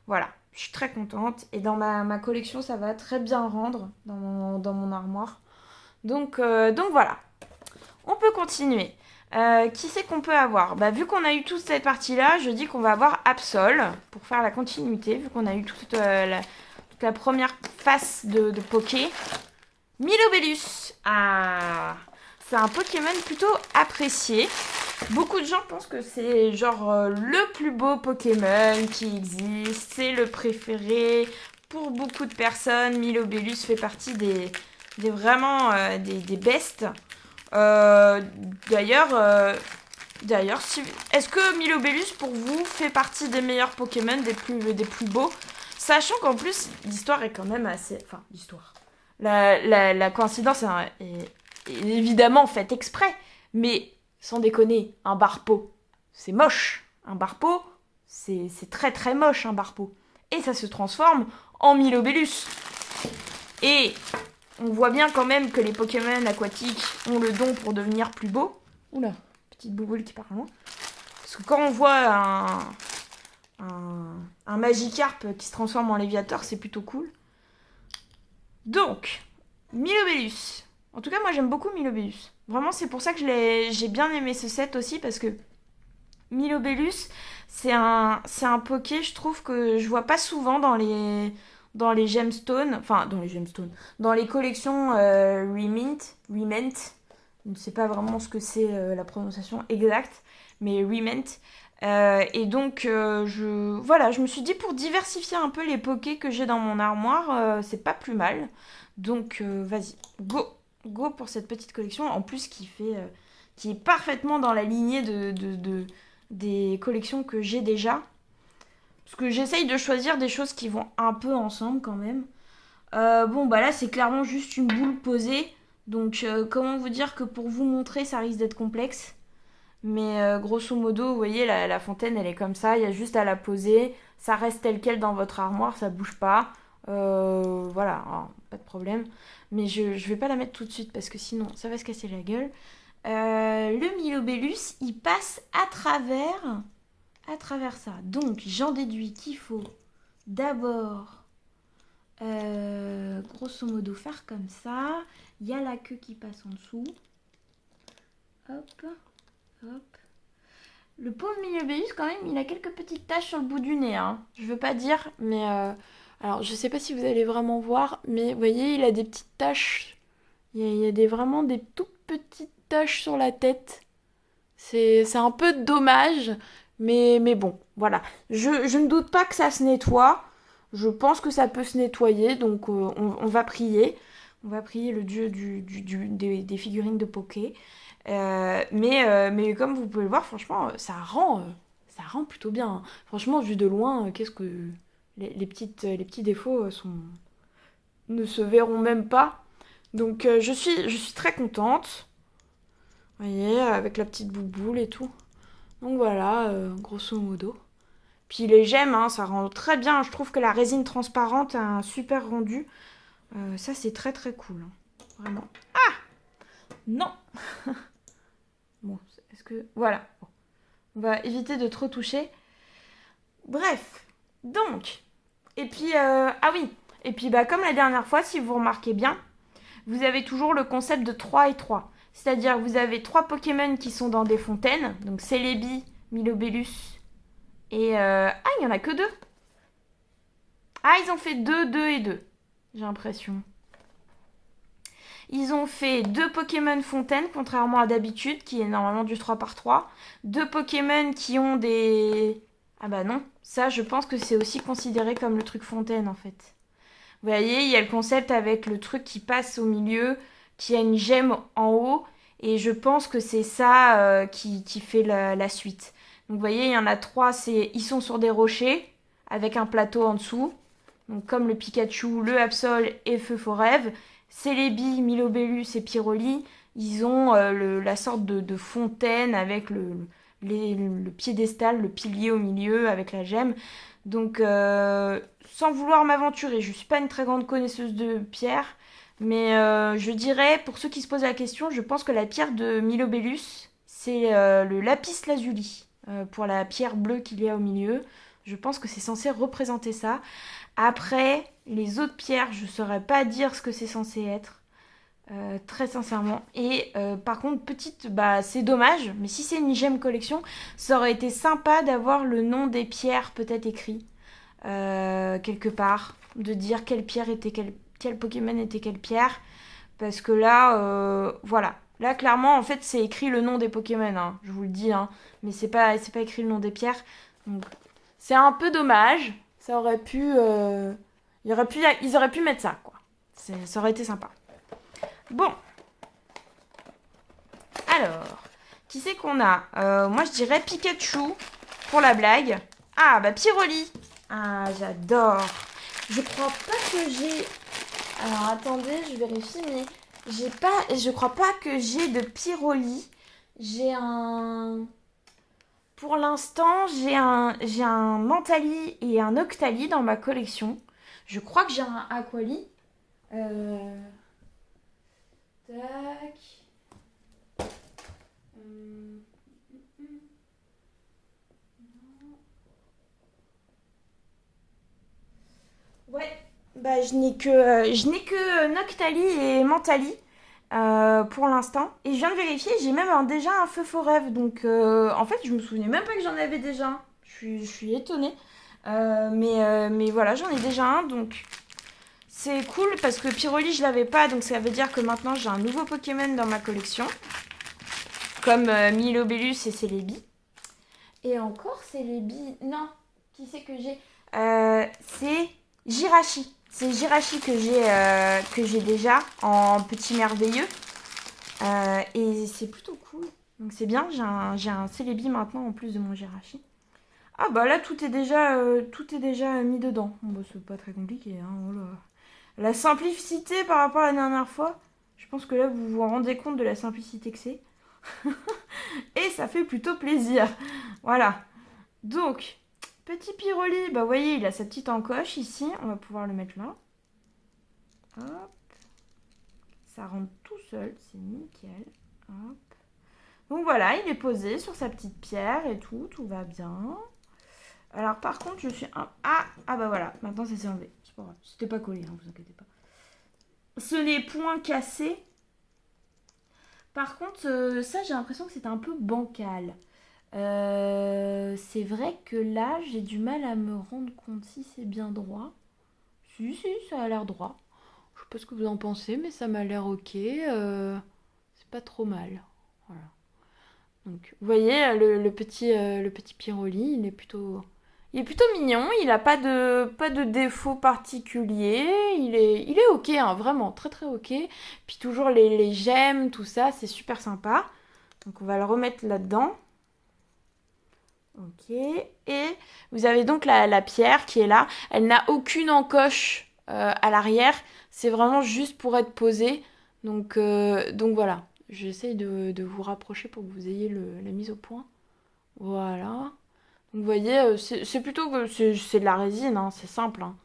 voilà, je suis très contente. Et dans ma collection, ça va très bien rendre dans mon armoire. Donc voilà, on peut continuer. Qui c'est qu'on peut avoir? Bah, vu qu'on a eu toute cette partie-là, je dis qu'on va avoir Absol pour faire la continuité, vu qu'on a eu toute la première face de Poké. Milobellus. Ah, c'est un Pokémon plutôt apprécié. Beaucoup de gens pensent que c'est genre le plus beau Pokémon qui existe, c'est le préféré. Pour beaucoup de personnes, Milobellus fait partie des vraiment des bestes. Euh, d'ailleurs, euh, d'ailleurs, est-ce que Milobellus pour vous fait partie des meilleurs Pokémon, des plus beaux, sachant qu'en plus l'histoire est quand même assez, enfin l'histoire. La coïncidence est évidemment faite exprès, mais sans déconner, un Barpo, c'est moche. Un Barpo, c'est très très moche un Barpo. Et ça se transforme en Milobellus. Et on voit bien quand même que les Pokémon aquatiques ont le don pour devenir plus beaux. Oula, petite bouboule qui part loin. Parce que quand on voit un Magikarp qui se transforme en Léviator, c'est plutôt cool. Donc, Milobellus. En tout cas, moi j'aime beaucoup Milobellus. Vraiment, c'est pour ça que j'ai bien aimé ce set aussi, parce que Milobellus, c'est un Poké, je trouve, que je vois pas souvent dans les gemstones. Enfin, dans les gemstones. Dans les collections Remint. Je ne sais pas vraiment ce que c'est la prononciation exacte, mais Remint. Et donc, voilà, je me suis dit pour diversifier un peu les pokés que j'ai dans mon armoire, c'est pas plus mal. Donc, vas-y, go pour cette petite collection. En plus, qui est parfaitement dans la lignée des collections que j'ai déjà. Parce que j'essaye de choisir des choses qui vont un peu ensemble quand même. Bon, bah là, c'est clairement juste une boule posée. Donc, comment vous dire que pour vous montrer, ça risque d'être complexe. Mais grosso modo, vous voyez, la fontaine, elle est comme ça. Il y a juste à la poser. Ça reste tel quel dans votre armoire, ça bouge pas. Voilà, alors, pas de problème. Mais je vais pas la mettre tout de suite parce que sinon, ça va se casser la gueule. Le Milobellus, il passe à travers ça. Donc, j'en déduis qu'il faut d'abord, grosso modo, faire comme ça. Il y a la queue qui passe en dessous. Hop. Hop. Le pauvre Milobellus, quand même, il a quelques petites taches sur le bout du nez, hein. Je veux pas dire, mais... alors, je sais pas si vous allez vraiment voir, mais vous voyez, il a des petites taches. Il y a vraiment des toutes petites taches sur la tête. C'est un peu dommage, mais bon, voilà. Je ne doute pas que ça se nettoie. Je pense que ça peut se nettoyer, donc on va prier. On va prier le dieu des figurines de Poké. Mais comme vous pouvez le voir, franchement, ça rend plutôt bien, hein. Franchement, vu de loin, qu'est-ce que les petits défauts ne se verront même pas. Donc je suis très contente. Vous voyez, avec la petite bouboule et tout. Donc voilà, grosso modo. Puis les gemmes, hein, ça rend très bien. Je trouve que la résine transparente a un super rendu. Ça, c'est très très cool. Hein. Vraiment. Ah non. Bon, est-ce que... Voilà. Bon. On va éviter de trop toucher. Bref. Donc. Et puis... Ah oui. Et puis, bah, comme la dernière fois, si vous remarquez bien, vous avez toujours le concept de 3 et 3. C'est-à-dire, vous avez 3 Pokémon qui sont dans des fontaines. Donc, Celebi, Milobellus et... Ah, il n'y en a que 2. Ah, ils ont fait 2, 2 et 2. J'ai l'impression. Ils ont fait 2 Pokémon fontaine, contrairement à d'habitude, qui est normalement du 3 par 3. 2 Pokémon qui ont des... Ah bah non, ça je pense que c'est aussi considéré comme le truc fontaine en fait. Vous voyez, il y a le concept avec le truc qui passe au milieu, qui a une gemme en haut, et je pense que c'est ça qui fait la suite. Donc vous voyez, il y en a 3, ils sont sur des rochers, avec un plateau en dessous. Donc comme le Pikachu, le Absol et Feu Forève. Celebi, Milobellus et Pyroli, ils ont la sorte de fontaine avec le piédestal, le pilier au milieu avec la gemme. Donc, sans vouloir m'aventurer, je ne suis pas une très grande connaisseuse de pierre, mais je dirais, pour ceux qui se posent la question, je pense que la pierre de Milobellus, c'est le lapis lazuli, pour la pierre bleue qu'il y a au milieu. Je pense que c'est censé représenter ça. Après, les autres pierres, je ne saurais pas dire ce que c'est censé être, très sincèrement. Et par contre, c'est dommage, mais si c'est une gemme collection, ça aurait été sympa d'avoir le nom des pierres peut-être écrit quelque part, de dire quelle pierre était quel Pokémon était quelle pierre, parce que là, voilà. Là, clairement, en fait, c'est écrit le nom des Pokémon, hein, je vous le dis, hein, mais c'est pas écrit le nom des pierres. Donc, c'est un peu dommage. Ça aurait pu, ils auraient pu mettre ça, quoi. Ça aurait été sympa. Bon. Alors, qui c'est qu'on a moi, je dirais Pikachu, pour la blague. Ah, bah Pyroli. Ah, j'adore. Je crois pas que j'ai... Alors, attendez, je vérifie, mais... Je crois pas que j'ai de Pyroli. J'ai un... Pour l'instant, j'ai un Mentali et un Octali dans ma collection. Je crois que j'ai un Aquali. Tac. Ouais. Bah, je n'ai que Noctali et Mentali pour l'instant. Et je viens de vérifier, j'ai même déjà un Feu Forève. Donc, en fait, je me souvenais même pas que j'en avais déjà un. Je suis étonnée. Mais voilà, j'en ai déjà un. Donc, c'est cool parce que Pyroli, je l'avais pas. Donc, ça veut dire que maintenant, j'ai un nouveau Pokémon dans ma collection. Comme Milobellus et Celebi. Et encore Celebi... Non, qui c'est que j'ai c'est Jirachi. C'est Jirachi que j'ai déjà en petit merveilleux. Et c'est plutôt cool. Donc c'est bien, j'ai un Celebi maintenant en plus de mon Jirachi. Ah bah là tout est déjà mis dedans. Bon, bah, c'est pas très compliqué. Hein, oh là. La simplicité par rapport à la dernière fois. Je pense que là vous vous rendez compte de la simplicité que c'est. Et ça fait plutôt plaisir. Voilà. Donc, petit Pyroli, bah vous voyez, il a sa petite encoche ici. On va pouvoir le mettre là. Hop. Ça rentre tout seul, c'est nickel. Hop. Donc voilà, il est posé sur sa petite pierre et tout va bien. Alors par contre, je suis un... Ah bah voilà, maintenant ça s'est enlevé. C'est pas grave, c'était pas collé, hein, vous inquiétez pas. Ce n'est point cassé. Par contre, ça j'ai l'impression que c'est un peu bancal. C'est vrai que là, j'ai du mal à me rendre compte si c'est bien droit. Si, ça a l'air droit. Je sais pas ce que vous en pensez, mais ça m'a l'air ok. C'est pas trop mal. Voilà. Donc, vous voyez, le petit Pyroli, il est plutôt mignon. Il a pas de défaut particulier. Il est ok, hein, vraiment, très très ok. Puis toujours les gemmes, tout ça, c'est super sympa. Donc, on va le remettre là-dedans. Ok. Et vous avez donc la pierre qui est là. Elle n'a aucune encoche à l'arrière. C'est vraiment juste pour être posée. Donc voilà. J'essaye de vous rapprocher pour que vous ayez la mise au point. Voilà. Vous voyez, c'est plutôt que c'est de la résine, hein, c'est simple. Hein.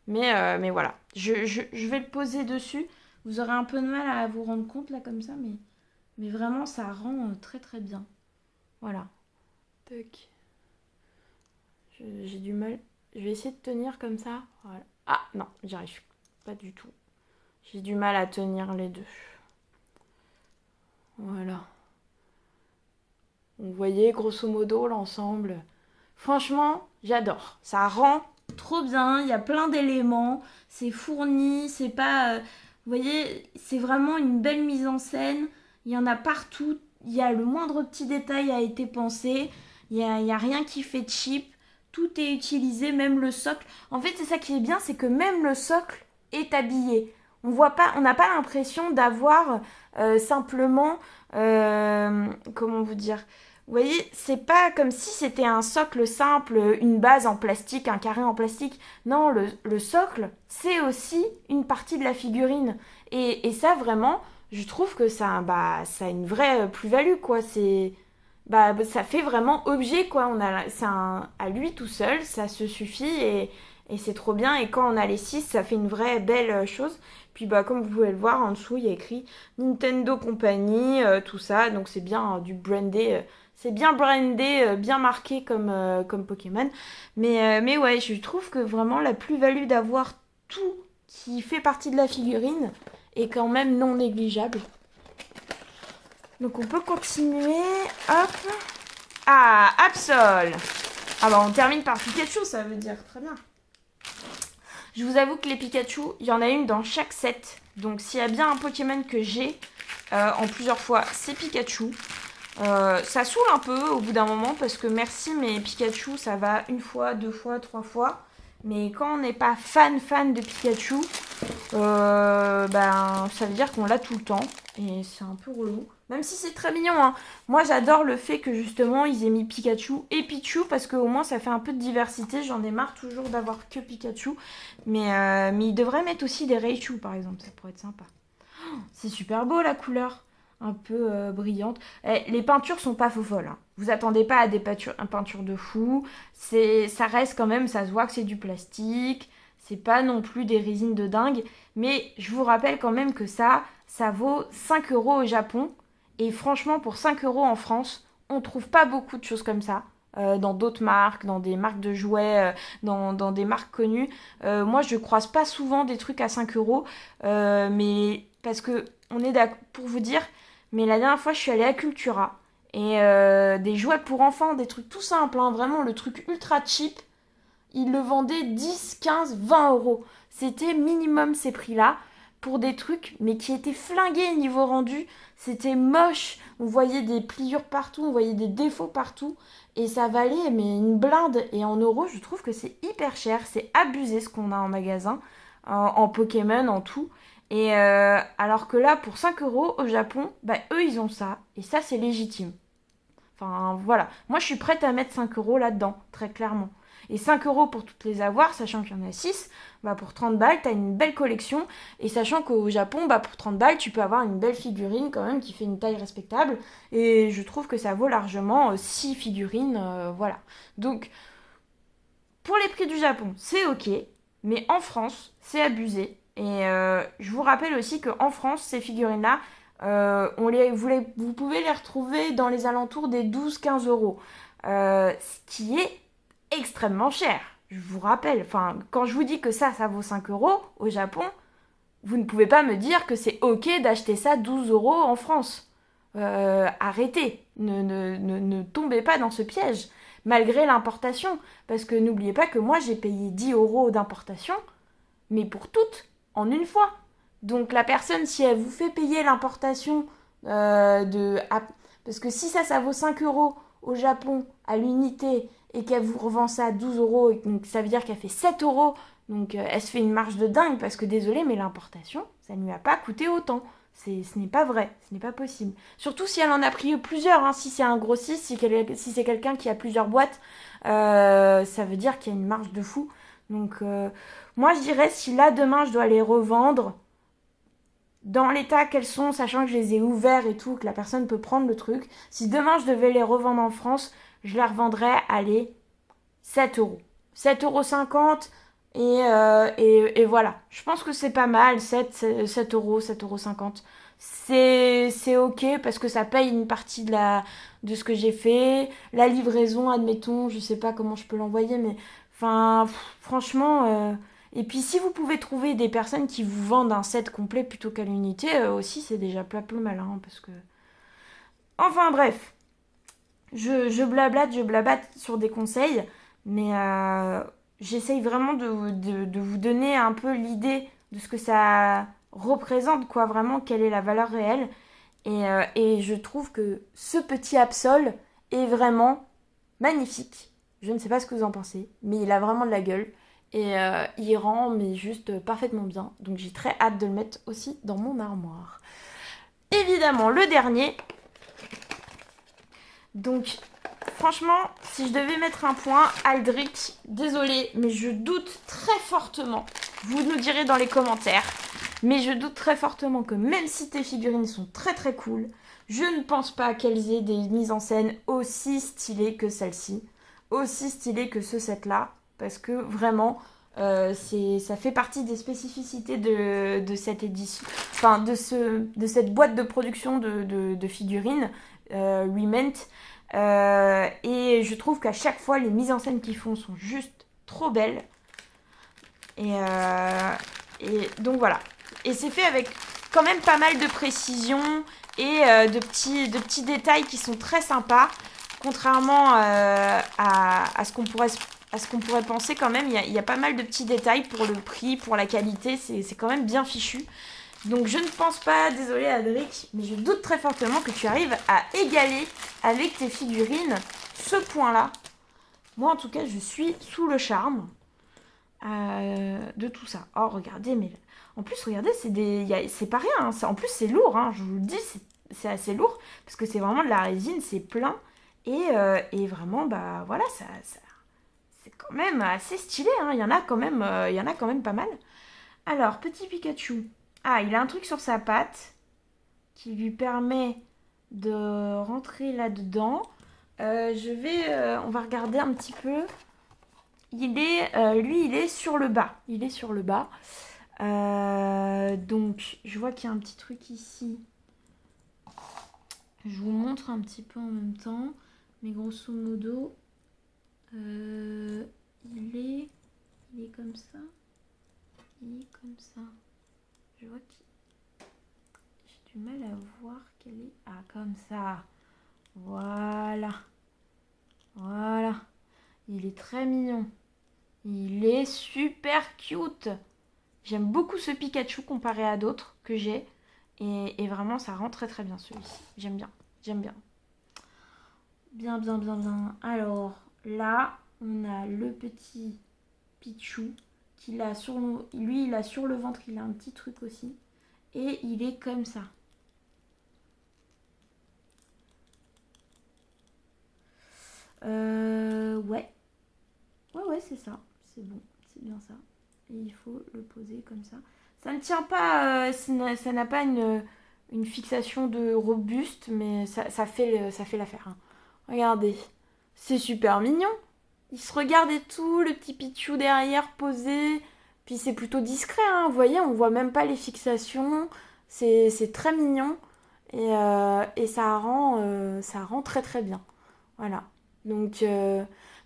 Mais voilà, je vais le poser dessus. Vous aurez un peu de mal à vous rendre compte là comme ça, mais vraiment ça rend très très bien. Voilà. Tac. J'ai du mal. Je vais essayer de tenir comme ça. Voilà. Ah non, j'y arrive pas du tout. J'ai du mal à tenir les deux. Voilà. Vous voyez grosso modo l'ensemble. Franchement, j'adore. Ça rend trop bien. Il y a plein d'éléments. C'est fourni. C'est pas. Vous voyez, c'est vraiment une belle mise en scène. Il y en a partout. Il y a le moindre petit détail a été pensé. Il y a rien qui fait cheap. Tout est utilisé, même le socle. En fait, c'est ça qui est bien, c'est que même le socle est habillé. On n'a pas l'impression d'avoir simplement, comment vous dire, vous voyez, c'est pas comme si c'était un socle simple, une base en plastique, un carré en plastique. Non, le socle, c'est aussi une partie de la figurine. Et ça, vraiment, je trouve que ça a une vraie plus-value, quoi. Ça fait vraiment objet, quoi. À lui tout seul, ça se suffit et c'est trop bien. Et quand on a les 6, ça fait une vraie belle chose. Puis, comme vous pouvez le voir, en dessous, il y a écrit Nintendo Company, tout ça. Donc, c'est bien du brandé. C'est bien brandé, bien marqué comme Pokémon. Mais ouais, je trouve que vraiment la plus-value d'avoir tout qui fait partie de la figurine est quand même non négligeable. Donc on peut continuer. Hop. Ah, Absol. Ah bah on termine par Pikachu, ça veut dire. Très bien. Je vous avoue que les Pikachu, il y en a une dans chaque set. Donc s'il y a bien un Pokémon que j'ai en plusieurs fois, c'est Pikachu. Ça saoule un peu au bout d'un moment parce que merci, mais Pikachu, ça va une fois, deux fois, trois fois. Mais quand on n'est pas fan de Pikachu, ça veut dire qu'on l'a tout le temps. Et c'est un peu relou. Même si c'est très mignon, hein. Moi, j'adore le fait que justement, ils aient mis Pikachu et Pichu parce qu'au moins, ça fait un peu de diversité. J'en ai marre toujours d'avoir que Pikachu. Mais ils devraient mettre aussi des Raichu, par exemple. Ça pourrait être sympa. Oh, c'est super beau, la couleur. Un peu brillante. Les peintures sont pas faux-folles. Hein. Vous attendez pas à des peintures de fou. Ça reste quand même, ça se voit que c'est du plastique. C'est pas non plus des résines de dingue. Mais je vous rappelle quand même que ça vaut 5 euros au Japon. Et franchement, pour 5 euros en France, on trouve pas beaucoup de choses comme ça. Dans d'autres marques, dans des marques de jouets, dans des marques connues. Moi, je croise pas souvent des trucs à 5 euros. Mais parce que, on est d'accord, pour vous dire, mais la dernière fois, je suis allée à Cultura. Et des jouets pour enfants, des trucs tout simples, hein, vraiment le truc ultra cheap. Ils le vendaient 10, 15, 20 euros. C'était minimum ces prix-là pour des trucs, mais qui étaient flingués niveau rendu. C'était moche. On voyait des pliures partout, on voyait des défauts partout. Et ça valait mais une blinde. Et en euros, je trouve que c'est hyper cher. C'est abusé ce qu'on a en magasin, en Pokémon, en tout. Et alors que là, pour 5 euros au Japon, eux, ils ont ça. Et ça, c'est légitime. Enfin, voilà. Moi, je suis prête à mettre 5 euros là-dedans, très clairement. Et 5 euros pour toutes les avoir, sachant qu'il y en a 6, pour 30 balles, t'as une belle collection. Et sachant qu'au Japon, pour 30 balles, tu peux avoir une belle figurine quand même qui fait une taille respectable. Et je trouve que ça vaut largement 6 figurines, voilà. Donc, pour les prix du Japon, c'est ok. Mais en France, c'est abusé. Et je vous rappelle aussi qu'en France, ces figurines-là, vous pouvez les retrouver dans les alentours des 12-15 euros. Ce qui est extrêmement cher. Je vous rappelle, quand je vous dis que ça vaut 5 euros au Japon, vous ne pouvez pas me dire que c'est ok d'acheter ça 12 euros en France. Arrêtez, ne tombez pas dans ce piège, malgré l'importation. Parce que n'oubliez pas que moi j'ai payé 10 euros d'importation, mais pour toutes, en une fois. Donc la personne, si elle vous fait payer l'importation parce que si ça vaut 5 euros au Japon à l'unité et qu'elle vous revend ça à 12 euros, donc ça veut dire qu'elle fait 7 euros, donc elle se fait une marge de dingue parce que désolé, mais l'importation, ça ne lui a pas coûté autant. Ce n'est pas vrai, ce n'est pas possible. Surtout si elle en a pris plusieurs, hein. Si c'est un grossiste, si c'est quelqu'un qui a plusieurs boîtes, ça veut dire qu'il y a une marge de fou. Donc moi je dirais si là demain je dois les revendre dans l'état qu'elles sont, sachant que je les ai ouverts et tout, que la personne peut prendre le truc, si demain je devais les revendre en France, je les revendrais, allez, 7 euros. 7,50 € et voilà. Je pense que c'est pas mal, 7 euros, 7,50 €. C'est ok parce que ça paye une partie de ce que j'ai fait. La livraison, admettons, je sais pas comment je peux l'envoyer, mais enfin, franchement. Et puis si vous pouvez trouver des personnes qui vous vendent un set complet plutôt qu'à l'unité, aussi c'est déjà pas plus mal, hein, parce que. Enfin bref, je blablate sur des conseils, mais j'essaye vraiment de vous donner un peu l'idée de ce que ça représente, quoi, vraiment, quelle est la valeur réelle. Et je trouve que ce petit Absol est vraiment magnifique. Je ne sais pas ce que vous en pensez, mais il a vraiment de la gueule. Et il rend mais juste parfaitement bien. Donc j'ai très hâte de le mettre aussi dans mon armoire. Évidemment, le dernier. Donc, franchement, si je devais mettre un point, Aldrich, désolé, mais je doute très fortement. Vous nous direz dans les commentaires. Mais je doute très fortement que même si tes figurines sont très très cool, je ne pense pas qu'elles aient des mises en scène aussi stylées que celle-ci. Aussi stylées que ce set-là. Parce que vraiment, ça fait partie des spécificités de cette édition. Enfin, de cette boîte de production de figurines. Rement. Et je trouve qu'à chaque fois, les mises en scène qu'ils font sont juste trop belles. Et donc voilà. Et c'est fait avec quand même pas mal de précision et de petits détails qui sont très sympas. Contrairement à ce qu'on pourrait penser quand même, il y a pas mal de petits détails pour le prix, pour la qualité, c'est quand même bien fichu. Donc je ne pense pas, désolé Adric, mais je doute très fortement que tu arrives à égaler avec tes figurines ce point-là. Moi en tout cas, je suis sous le charme de tout ça. Oh regardez, mais en plus regardez, c'est pas rien, hein. En plus c'est lourd, hein. Je vous le dis, c'est assez lourd parce que c'est vraiment de la résine, c'est plein et vraiment bah voilà, c'est quand même assez stylé, hein. Il y en a quand même pas mal. Alors petit Pikachu. Ah, il a un truc sur sa patte qui lui permet de rentrer là-dedans. On va regarder un petit peu. Lui, il est sur le bas. Il est sur le bas. Donc, je vois qu'il y a un petit truc ici. Je vous montre un petit peu en même temps. Mais grosso modo, il est comme ça. Il est comme ça. Je vois que j'ai du mal à voir quelle est. Ah, comme ça. Voilà. Voilà. Il est très mignon. Il est super cute. J'aime beaucoup ce Pikachu comparé à d'autres que j'ai. Et vraiment, ça rend très très bien celui-ci. J'aime bien. J'aime bien. Bien, bien, bien, bien. Alors, là, on a le petit Pichou. Il a sur le ventre, il a un petit truc aussi. Et il est comme ça. Ouais. Ouais, c'est ça. C'est bon, c'est bien ça. Et il faut le poser comme ça. Ça ne tient pas, ça n'a pas une fixation de robuste, mais ça fait l'affaire, hein. Regardez, c'est super mignon. Il se regarde et tout, le petit Pichou derrière posé. Puis c'est plutôt discret, hein. Vous voyez, on voit même pas les fixations. C'est très mignon. Et ça rend très très bien. Voilà. Donc,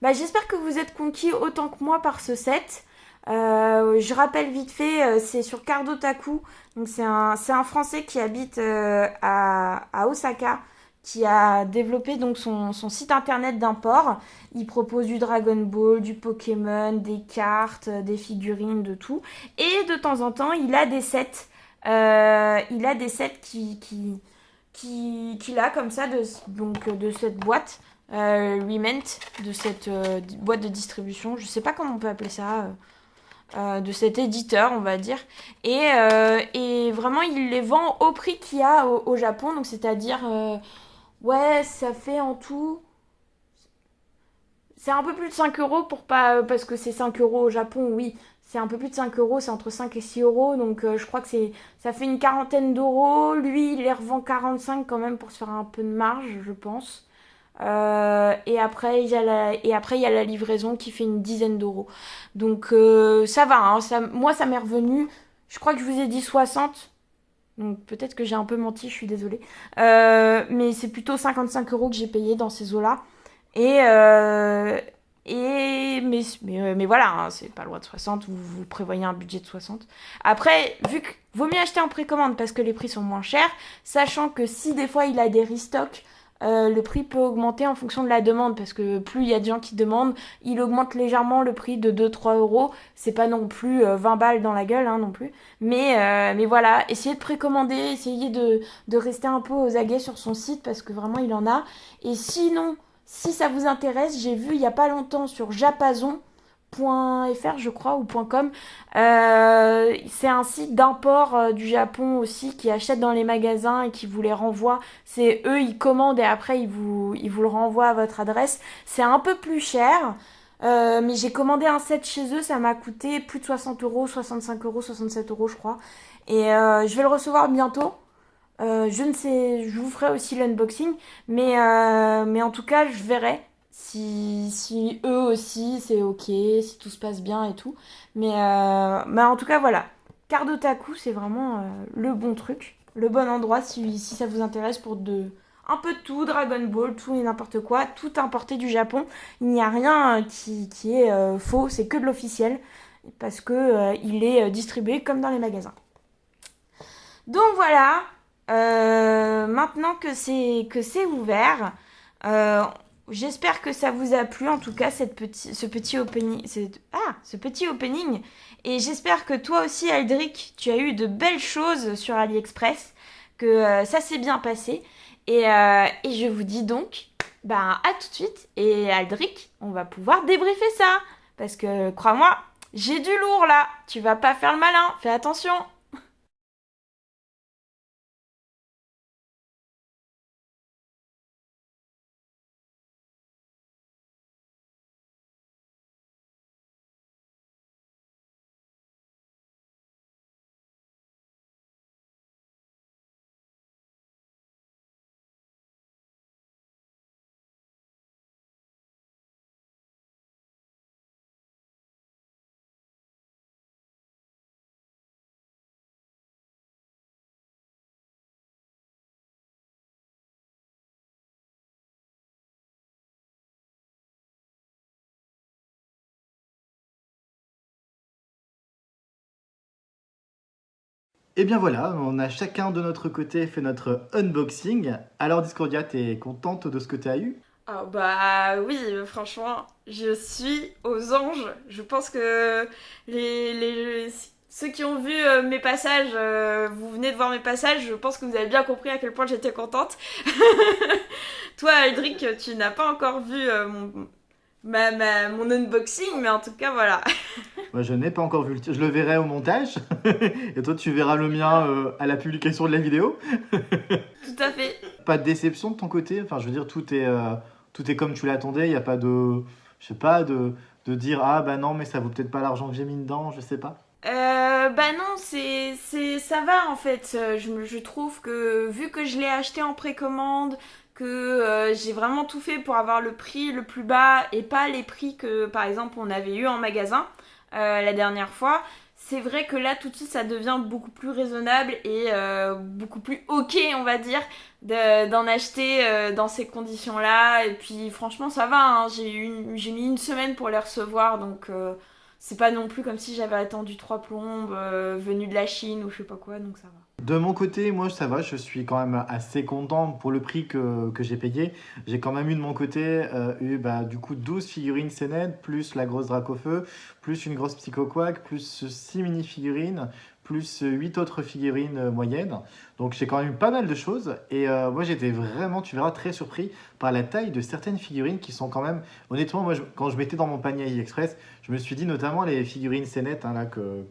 j'espère que vous êtes conquis autant que moi par ce set. Je rappelle vite fait, c'est sur Cardotaku. Donc c'est un Français qui habite à Osaka, qui a développé donc son site internet d'import. Il propose du Dragon Ball, du Pokémon, des cartes, des figurines, de tout. Et de temps en temps, il a des sets. Il a des sets qu'il a comme ça de cette boîte. Rement, de cette boîte de distribution. Je sais pas comment on peut appeler ça. De cet éditeur, on va dire. Et vraiment, il les vend au prix qu'il y a au Japon. Donc, c'est-à-dire, ouais, ça fait en tout. C'est un peu plus de 5 euros parce que c'est 5 euros au Japon, oui. C'est un peu plus de 5 euros, c'est entre 5 et 6 euros. Donc, je crois que ça fait une quarantaine d'euros. Lui, il les revend 45 quand même pour se faire un peu de marge, je pense. Et après, il y a la livraison qui fait une dizaine d'euros. Donc ça va, hein, moi ça m'est revenu, je crois que je vous ai dit 60. Donc peut-être que j'ai un peu menti, je suis désolée. Mais c'est plutôt 55 euros que j'ai payé dans ces eaux-là. Et, euh, mais voilà, hein, c'est pas loin de 60, vous prévoyez un budget de 60. Après, vu que vaut mieux acheter en précommande parce que les prix sont moins chers, sachant que si des fois il a des restocks, le prix peut augmenter en fonction de la demande parce que plus il y a de gens qui demandent, il augmente légèrement le prix de 2-3 euros. C'est pas non plus 20 balles dans la gueule, hein, non plus. Mais voilà, essayez de précommander, essayez de rester un peu aux aguets sur son site parce que vraiment il en a. Et sinon, si ça vous intéresse, j'ai vu il n'y a pas longtemps sur japazon.fr je crois ou .com. C'est un site d'import du Japon aussi qui achète dans les magasins et qui vous les renvoie. C'est eux, ils commandent et après ils vous le renvoient à votre adresse. C'est un peu plus cher. Mais j'ai commandé un set chez eux, ça m'a coûté plus de 60 euros, 65 euros, 67 euros je crois. Et je vais le recevoir bientôt. Je ne sais, je vous ferai aussi l'unboxing, mais en tout cas, je verrai si eux aussi c'est ok, si tout se passe bien et tout. Mais en tout cas, voilà. Cardotaku, c'est vraiment le bon truc, le bon endroit si ça vous intéresse pour un peu de tout, Dragon Ball, tout et n'importe quoi, tout importé du Japon. Il n'y a rien qui est faux, c'est que de l'officiel parce que il est distribué comme dans les magasins. Donc voilà, maintenant que c'est ouvert, euh, j'espère que ça vous a plu en tout cas ce petit opening, ce petit opening. Et j'espère que toi aussi, Aldric, tu as eu de belles choses sur AliExpress, que ça s'est bien passé. Et je vous dis donc, ben à tout de suite. Et Aldric, on va pouvoir débriefer ça, parce que crois-moi, j'ai du lourd là. Tu vas pas faire le malin, fais attention.
Et bien voilà, on a chacun de notre côté fait notre unboxing. Alors Discordia, t'es contente de ce que t'as eu?
Ah bah oui, franchement, je suis aux anges. Je pense que ceux qui ont vu mes passages, vous venez de voir mes passages, je pense que vous avez bien compris à quel point j'étais contente. Toi, Aldric, tu n'as pas encore vu mon unboxing, mais en tout cas, voilà.
Moi, je n'ai pas encore vu je le verrai au montage. Et toi, tu verras le mien à la publication de la vidéo.
Tout à fait.
Pas de déception de ton côté? Enfin, je veux dire, tout est comme tu l'attendais. Il n'y a pas de, je sais pas, de dire, ah bah non, mais ça vaut peut-être pas l'argent que j'ai mis dedans, je sais pas.
Bah non, ça va en fait. Je trouve que vu que je l'ai acheté en précommande, que j'ai vraiment tout fait pour avoir le prix le plus bas et pas les prix que par exemple on avait eu en magasin la dernière fois, c'est vrai que là tout de suite ça devient beaucoup plus raisonnable et beaucoup plus ok on va dire d'en acheter dans ces conditions-là. Et puis franchement ça va, hein. J'ai mis une semaine pour les recevoir donc c'est pas non plus comme si j'avais attendu trois plombes venues de la Chine ou je sais pas quoi, donc ça va.
De mon côté, moi ça va, je suis quand même assez content pour le prix que j'ai payé. J'ai quand même eu de mon côté eu bah, du coup 12 figurines Senet, plus la grosse Dracofeu, plus une grosse Psychoquack, plus 6 mini-figurines, plus 8 autres figurines moyennes. Donc j'ai quand même eu pas mal de choses. Et moi j'étais vraiment, tu verras, très surpris par la taille de certaines figurines qui sont quand même... Honnêtement, moi quand je mettais dans mon panier AliExpress, je me suis dit notamment les figurines Senet, hein, là, que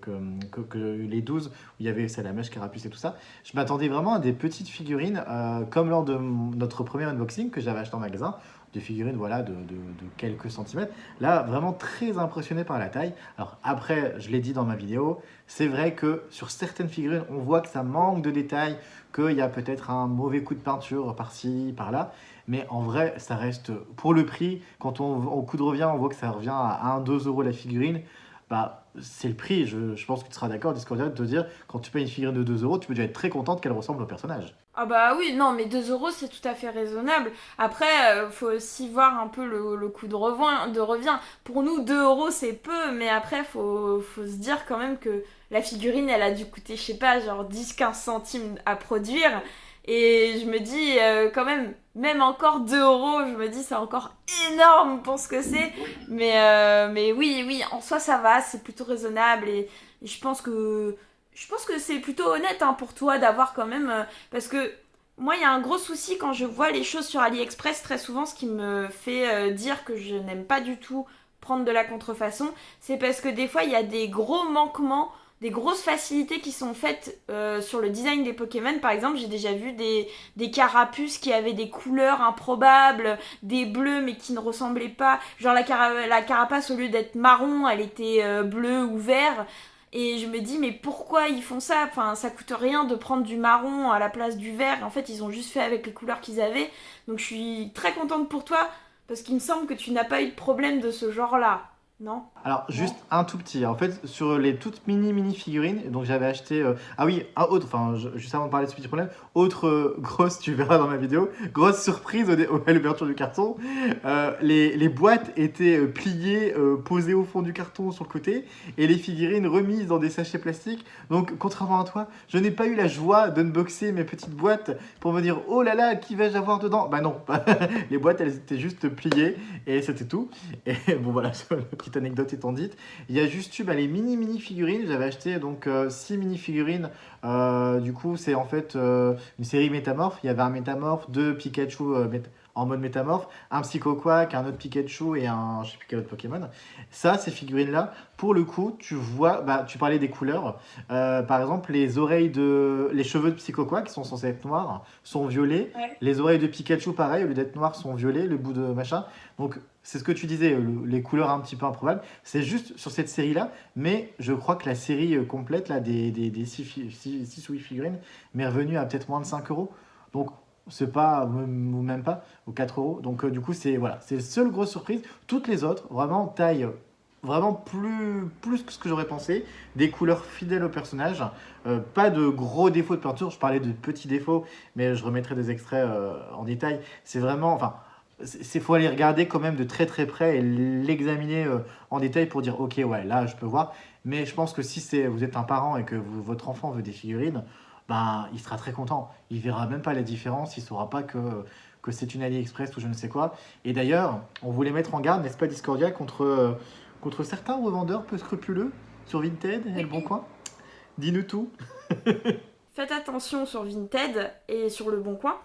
les 12 où il y avait Salamèche, Carapuce et tout ça. Je m'attendais vraiment à des petites figurines, comme lors de notre premier unboxing que j'avais acheté en magasin. des figurines voilà, de quelques centimètres. Là, vraiment très impressionné par la taille. Alors après, je l'ai dit dans ma vidéo, c'est vrai que sur certaines figurines, on voit que ça manque de détails, qu'il y a peut-être un mauvais coup de peinture par-ci, par-là. Mais en vrai, ça reste pour le prix. Quand au coup de revient, on voit que ça revient à 1-2 € la figurine. Bah, c'est le prix. Je pense que tu seras d'accord, Discordia, de te dire, quand tu payes une figurine de 2 €, tu peux déjà être très contente qu'elle ressemble au personnage.
Ah bah oui, non, mais 2 € c'est tout à fait raisonnable. Après, faut aussi voir un peu le coût de revient. Pour nous, 2 € c'est peu, mais après, faut se dire quand même que la figurine, elle a dû coûter, je sais pas, genre 10-15 centimes à produire. Et je me dis, quand même encore 2 €, je me dis, c'est encore énorme pour ce que c'est. Mais oui, oui, en soi, ça va, c'est plutôt raisonnable. Et je pense que c'est plutôt honnête hein, pour toi d'avoir quand même. Parce que moi, il y a un gros souci quand je vois les choses sur AliExpress, très souvent, ce qui me fait dire que je n'aime pas du tout prendre de la contrefaçon, c'est parce que des fois, il y a des gros manquements, des grosses facilités qui sont faites sur le design des Pokémon. Par exemple, j'ai déjà vu des carapuces qui avaient des couleurs improbables, des bleus mais qui ne ressemblaient pas. Genre la carapace, au lieu d'être marron, elle était bleue ou vert. Et je me dis, mais pourquoi ils font ça? Enfin, ça coûte rien de prendre du marron à la place du vert. En fait, ils ont juste fait avec les couleurs qu'ils avaient. Donc, je suis très contente pour toi, parce qu'il me semble que tu n'as pas eu de problème de ce genre-là. Non?
Alors, juste un tout petit. En fait, sur les toutes mini figurines, donc j'avais acheté. Ah oui, un autre, enfin, juste avant de parler de ce petit problème, autre grosse, tu verras dans ma vidéo, grosse surprise à l'ouverture du carton. Les boîtes étaient pliées, posées au fond du carton sur le côté, et les figurines remises dans des sachets plastiques. Donc, contrairement à toi, je n'ai pas eu la joie d'unboxer mes petites boîtes pour me dire, oh là là, qui vais-je avoir dedans? Bah non, les boîtes, elles étaient juste pliées, et c'était tout. Et bon, voilà, la petite anecdote étant dite, il y a juste eu les mini figurines. J'avais acheté donc 6 mini figurines. Du coup, c'est en fait une série métamorphe. Il y avait un métamorphe, deux Pikachu en mode métamorphe, un Psychoquack, un autre Pikachu et un je sais plus quel autre Pokémon. Ça, ces figurines-là, pour le coup, tu vois, tu parlais des couleurs. Par exemple, les cheveux de Psychoquack qui sont censés être noirs sont violets.
Ouais.
Les oreilles de Pikachu, pareil, au lieu d'être noires, sont violets, le bout de machin. Donc, c'est ce que tu disais, les couleurs un petit peu improbables. C'est juste sur cette série-là, mais je crois que la série complète là, des 6 ou 8 figurines m'est revenue à peut-être moins de 5 €. Donc, c'est pas, ou même pas, ou 4 €. Donc, du coup, c'est voilà, c'est la seule grosse surprise. Toutes les autres, vraiment, taille vraiment plus que ce que j'aurais pensé. Des couleurs fidèles au personnage. Pas de gros défauts de peinture. Je parlais de petits défauts, mais je remettrai des extraits en détail. C'est vraiment, enfin. Faut aller regarder quand même de très très près et l'examiner en détail pour dire ok ouais là je peux voir, mais je pense que si vous êtes un parent et que votre enfant veut des figurines, ben il sera très content, il verra même pas la différence, il saura pas que c'est une AliExpress ou je ne sais quoi. Et d'ailleurs on voulait mettre en garde, n'est-ce pas Discordia, contre certains revendeurs peu scrupuleux sur Vinted et le Bon Coin. Dis-nous tout.
Faites attention sur Vinted et sur Le Bon Coin.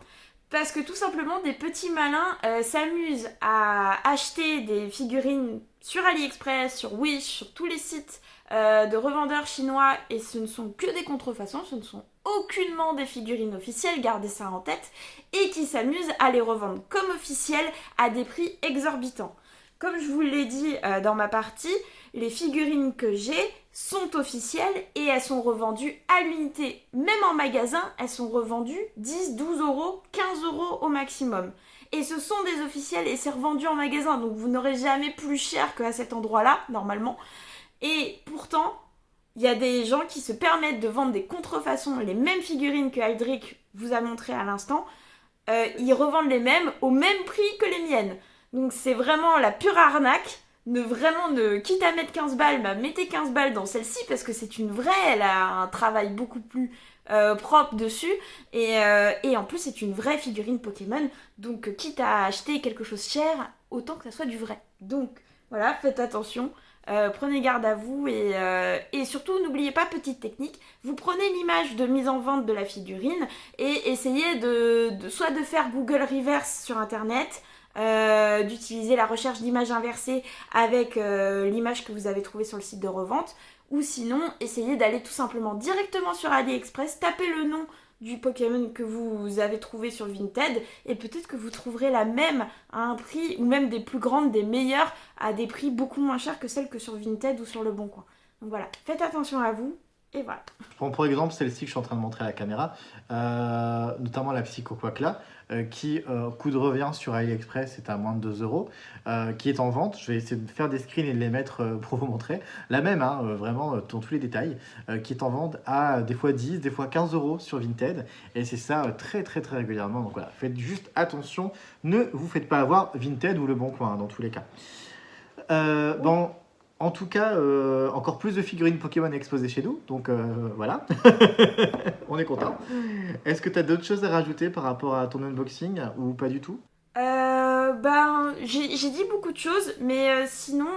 Parce que tout simplement, des petits malins s'amusent à acheter des figurines sur AliExpress, sur Wish, sur tous les sites de revendeurs chinois, et ce ne sont que des contrefaçons, ce ne sont aucunement des figurines officielles, gardez ça en tête, et qui s'amusent à les revendre comme officielles à des prix exorbitants. Comme je vous l'ai dit dans ma partie, les figurines que j'ai sont officielles et elles sont revendues à l'unité. Même en magasin, elles sont revendues 10, 12 €, 15 € au maximum. Et ce sont des officielles et c'est revendu en magasin, donc vous n'aurez jamais plus cher qu'à cet endroit-là, normalement. Et pourtant, il y a des gens qui se permettent de vendre des contrefaçons, les mêmes figurines que Aldric vous a montré à l'instant. Ils revendent les mêmes au même prix que les miennes. Donc c'est vraiment la pure arnaque. Quitte à mettre 15 balles, mettez 15 balles dans celle-ci parce que c'est une vraie, elle a un travail beaucoup plus propre dessus et en plus c'est une vraie figurine Pokémon, donc quitte à acheter quelque chose cher, autant que ça soit du vrai. Donc voilà, faites attention, prenez garde à vous et surtout n'oubliez pas, petite technique, vous prenez l'image de mise en vente de la figurine et essayez soit de faire Google Reverse sur internet, d'utiliser la recherche d'image inversée avec l'image que vous avez trouvée sur le site de revente, ou sinon essayez d'aller tout simplement directement sur AliExpress, tapez le nom du Pokémon que vous avez trouvé sur Vinted, et peut-être que vous trouverez la même à un prix, ou même des plus grandes, des meilleures, à des prix beaucoup moins chers que celles que sur Vinted ou sur Le Bon Coin. Donc voilà, faites attention à vous, et voilà.
Je prends pour exemple celle-ci que je suis en train de montrer à la caméra, notamment la Psycho Quackla, qui, coût de revient sur AliExpress, est à moins de 2 euros, qui est en vente. Je vais essayer de faire des screens et de les mettre pour vous montrer. La même, hein, vraiment, dans tous les détails, qui est en vente à des fois 10, des fois 15 euros sur Vinted. Et c'est ça très très très régulièrement. Donc voilà, faites juste attention, ne vous faites pas avoir Vinted ou Le Bon Coin, hein, dans tous les cas. Bon, en tout cas, encore plus de figurines Pokémon exposées chez nous, donc voilà, on est content. Est-ce que tu as d'autres choses à rajouter par rapport à ton unboxing ou pas du tout?
J'ai dit beaucoup de choses, mais sinon,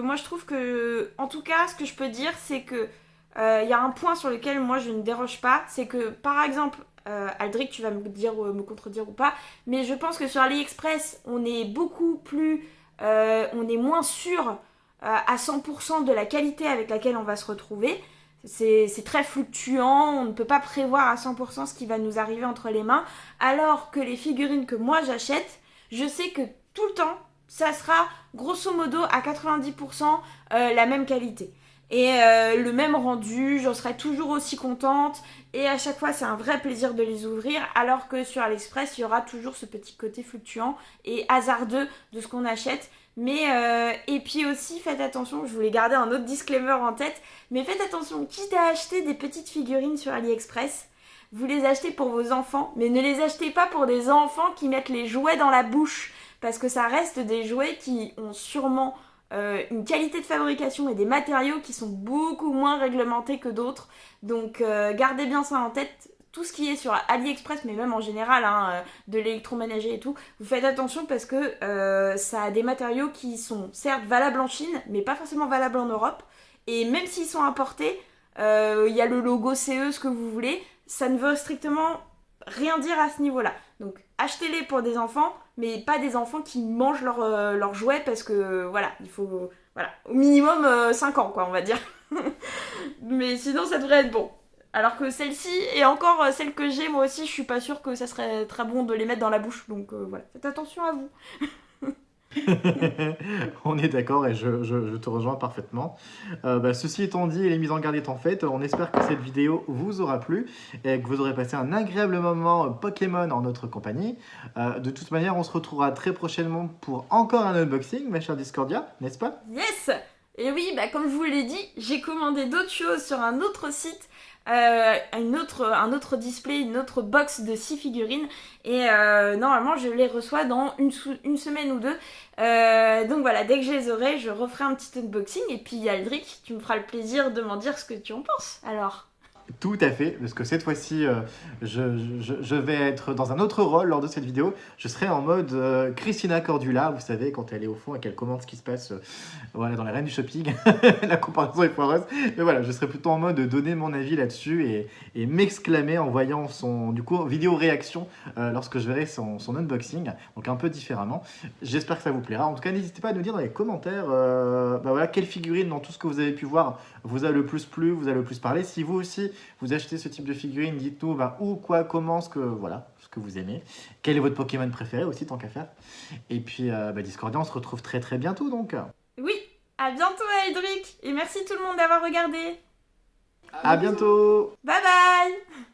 moi je trouve que, en tout cas, ce que je peux dire, c'est que il y a un point sur lequel moi je ne déroge pas, c'est que, par exemple, Aldric, tu vas me dire, me contredire ou pas, mais je pense que sur AliExpress, on est beaucoup plus, on est moins sûr à 100% de la qualité avec laquelle on va se retrouver. C'est très fluctuant, on ne peut pas prévoir à 100% ce qui va nous arriver entre les mains, alors que les figurines que moi j'achète, je sais que tout le temps, ça sera grosso modo à 90% la même qualité. Et le même rendu, j'en serai toujours aussi contente, et à chaque fois c'est un vrai plaisir de les ouvrir, alors que sur AliExpress, il y aura toujours ce petit côté fluctuant et hasardeux de ce qu'on achète. Mais, et puis aussi, faites attention, je voulais garder un autre disclaimer en tête, mais faites attention, quitte à acheter des petites figurines sur AliExpress, vous les achetez pour vos enfants, mais ne les achetez pas pour des enfants qui mettent les jouets dans la bouche, parce que ça reste des jouets qui ont sûrement une qualité de fabrication et des matériaux qui sont beaucoup moins réglementés que d'autres. Donc gardez bien ça en tête. Tout ce qui est sur AliExpress, mais même en général, hein, de l'électroménager et tout, vous faites attention parce que ça a des matériaux qui sont certes valables en Chine, mais pas forcément valables en Europe. Et même s'ils sont importés, il y a le logo CE, ce que vous voulez, ça ne veut strictement rien dire à ce niveau-là. Donc achetez-les pour des enfants, mais pas des enfants qui mangent leurs jouets parce que voilà, il faut voilà, au minimum 5 ans, quoi, on va dire. Mais sinon, ça devrait être bon. Alors que celle-ci, et encore celle que j'ai, moi aussi, je suis pas sûre que ça serait très bon de les mettre dans la bouche. Donc voilà, faites attention à vous.
On est d'accord et je te rejoins parfaitement. Ceci étant dit et les mises en garde étant faites, on espère que cette vidéo vous aura plu et que vous aurez passé un agréable moment Pokémon en notre compagnie. De toute manière, on se retrouvera très prochainement pour encore un unboxing, ma chère Discordia, n'est-ce pas?
Yes! Et oui, comme je vous l'ai dit, j'ai commandé d'autres choses sur un autre site, un autre display, une autre box de 6 figurines. Et normalement, je les reçois dans une semaine ou deux. Donc voilà, dès que je les aurai, je referai un petit unboxing. Et puis Aldric, tu me feras le plaisir de m'en dire ce que tu en penses. Alors.
Tout à fait, parce que cette fois-ci, je vais être dans un autre rôle lors de cette vidéo. Je serai en mode Christina Cordula, vous savez, quand elle est au fond et qu'elle commente ce qui se passe voilà, dans les reines du shopping. La comparaison est foireuse. Mais voilà, je serai plutôt en mode donner mon avis là-dessus et m'exclamer en voyant son vidéo réaction lorsque je verrai son unboxing, donc un peu différemment. J'espère que ça vous plaira. En tout cas, n'hésitez pas à nous dire dans les commentaires voilà, quelle figurine dans tout ce que vous avez pu voir vous a le plus plu, vous a le plus parlé. Si vous aussi, vous achetez ce type de figurine, dites-nous où, quoi, comment, ce que vous aimez. Quel est votre Pokémon préféré aussi, tant qu'à faire. Et puis, Discordia, on se retrouve très très bientôt donc.
Oui, à bientôt Aldric, et merci tout le monde d'avoir regardé.
À bientôt.
Bye bye.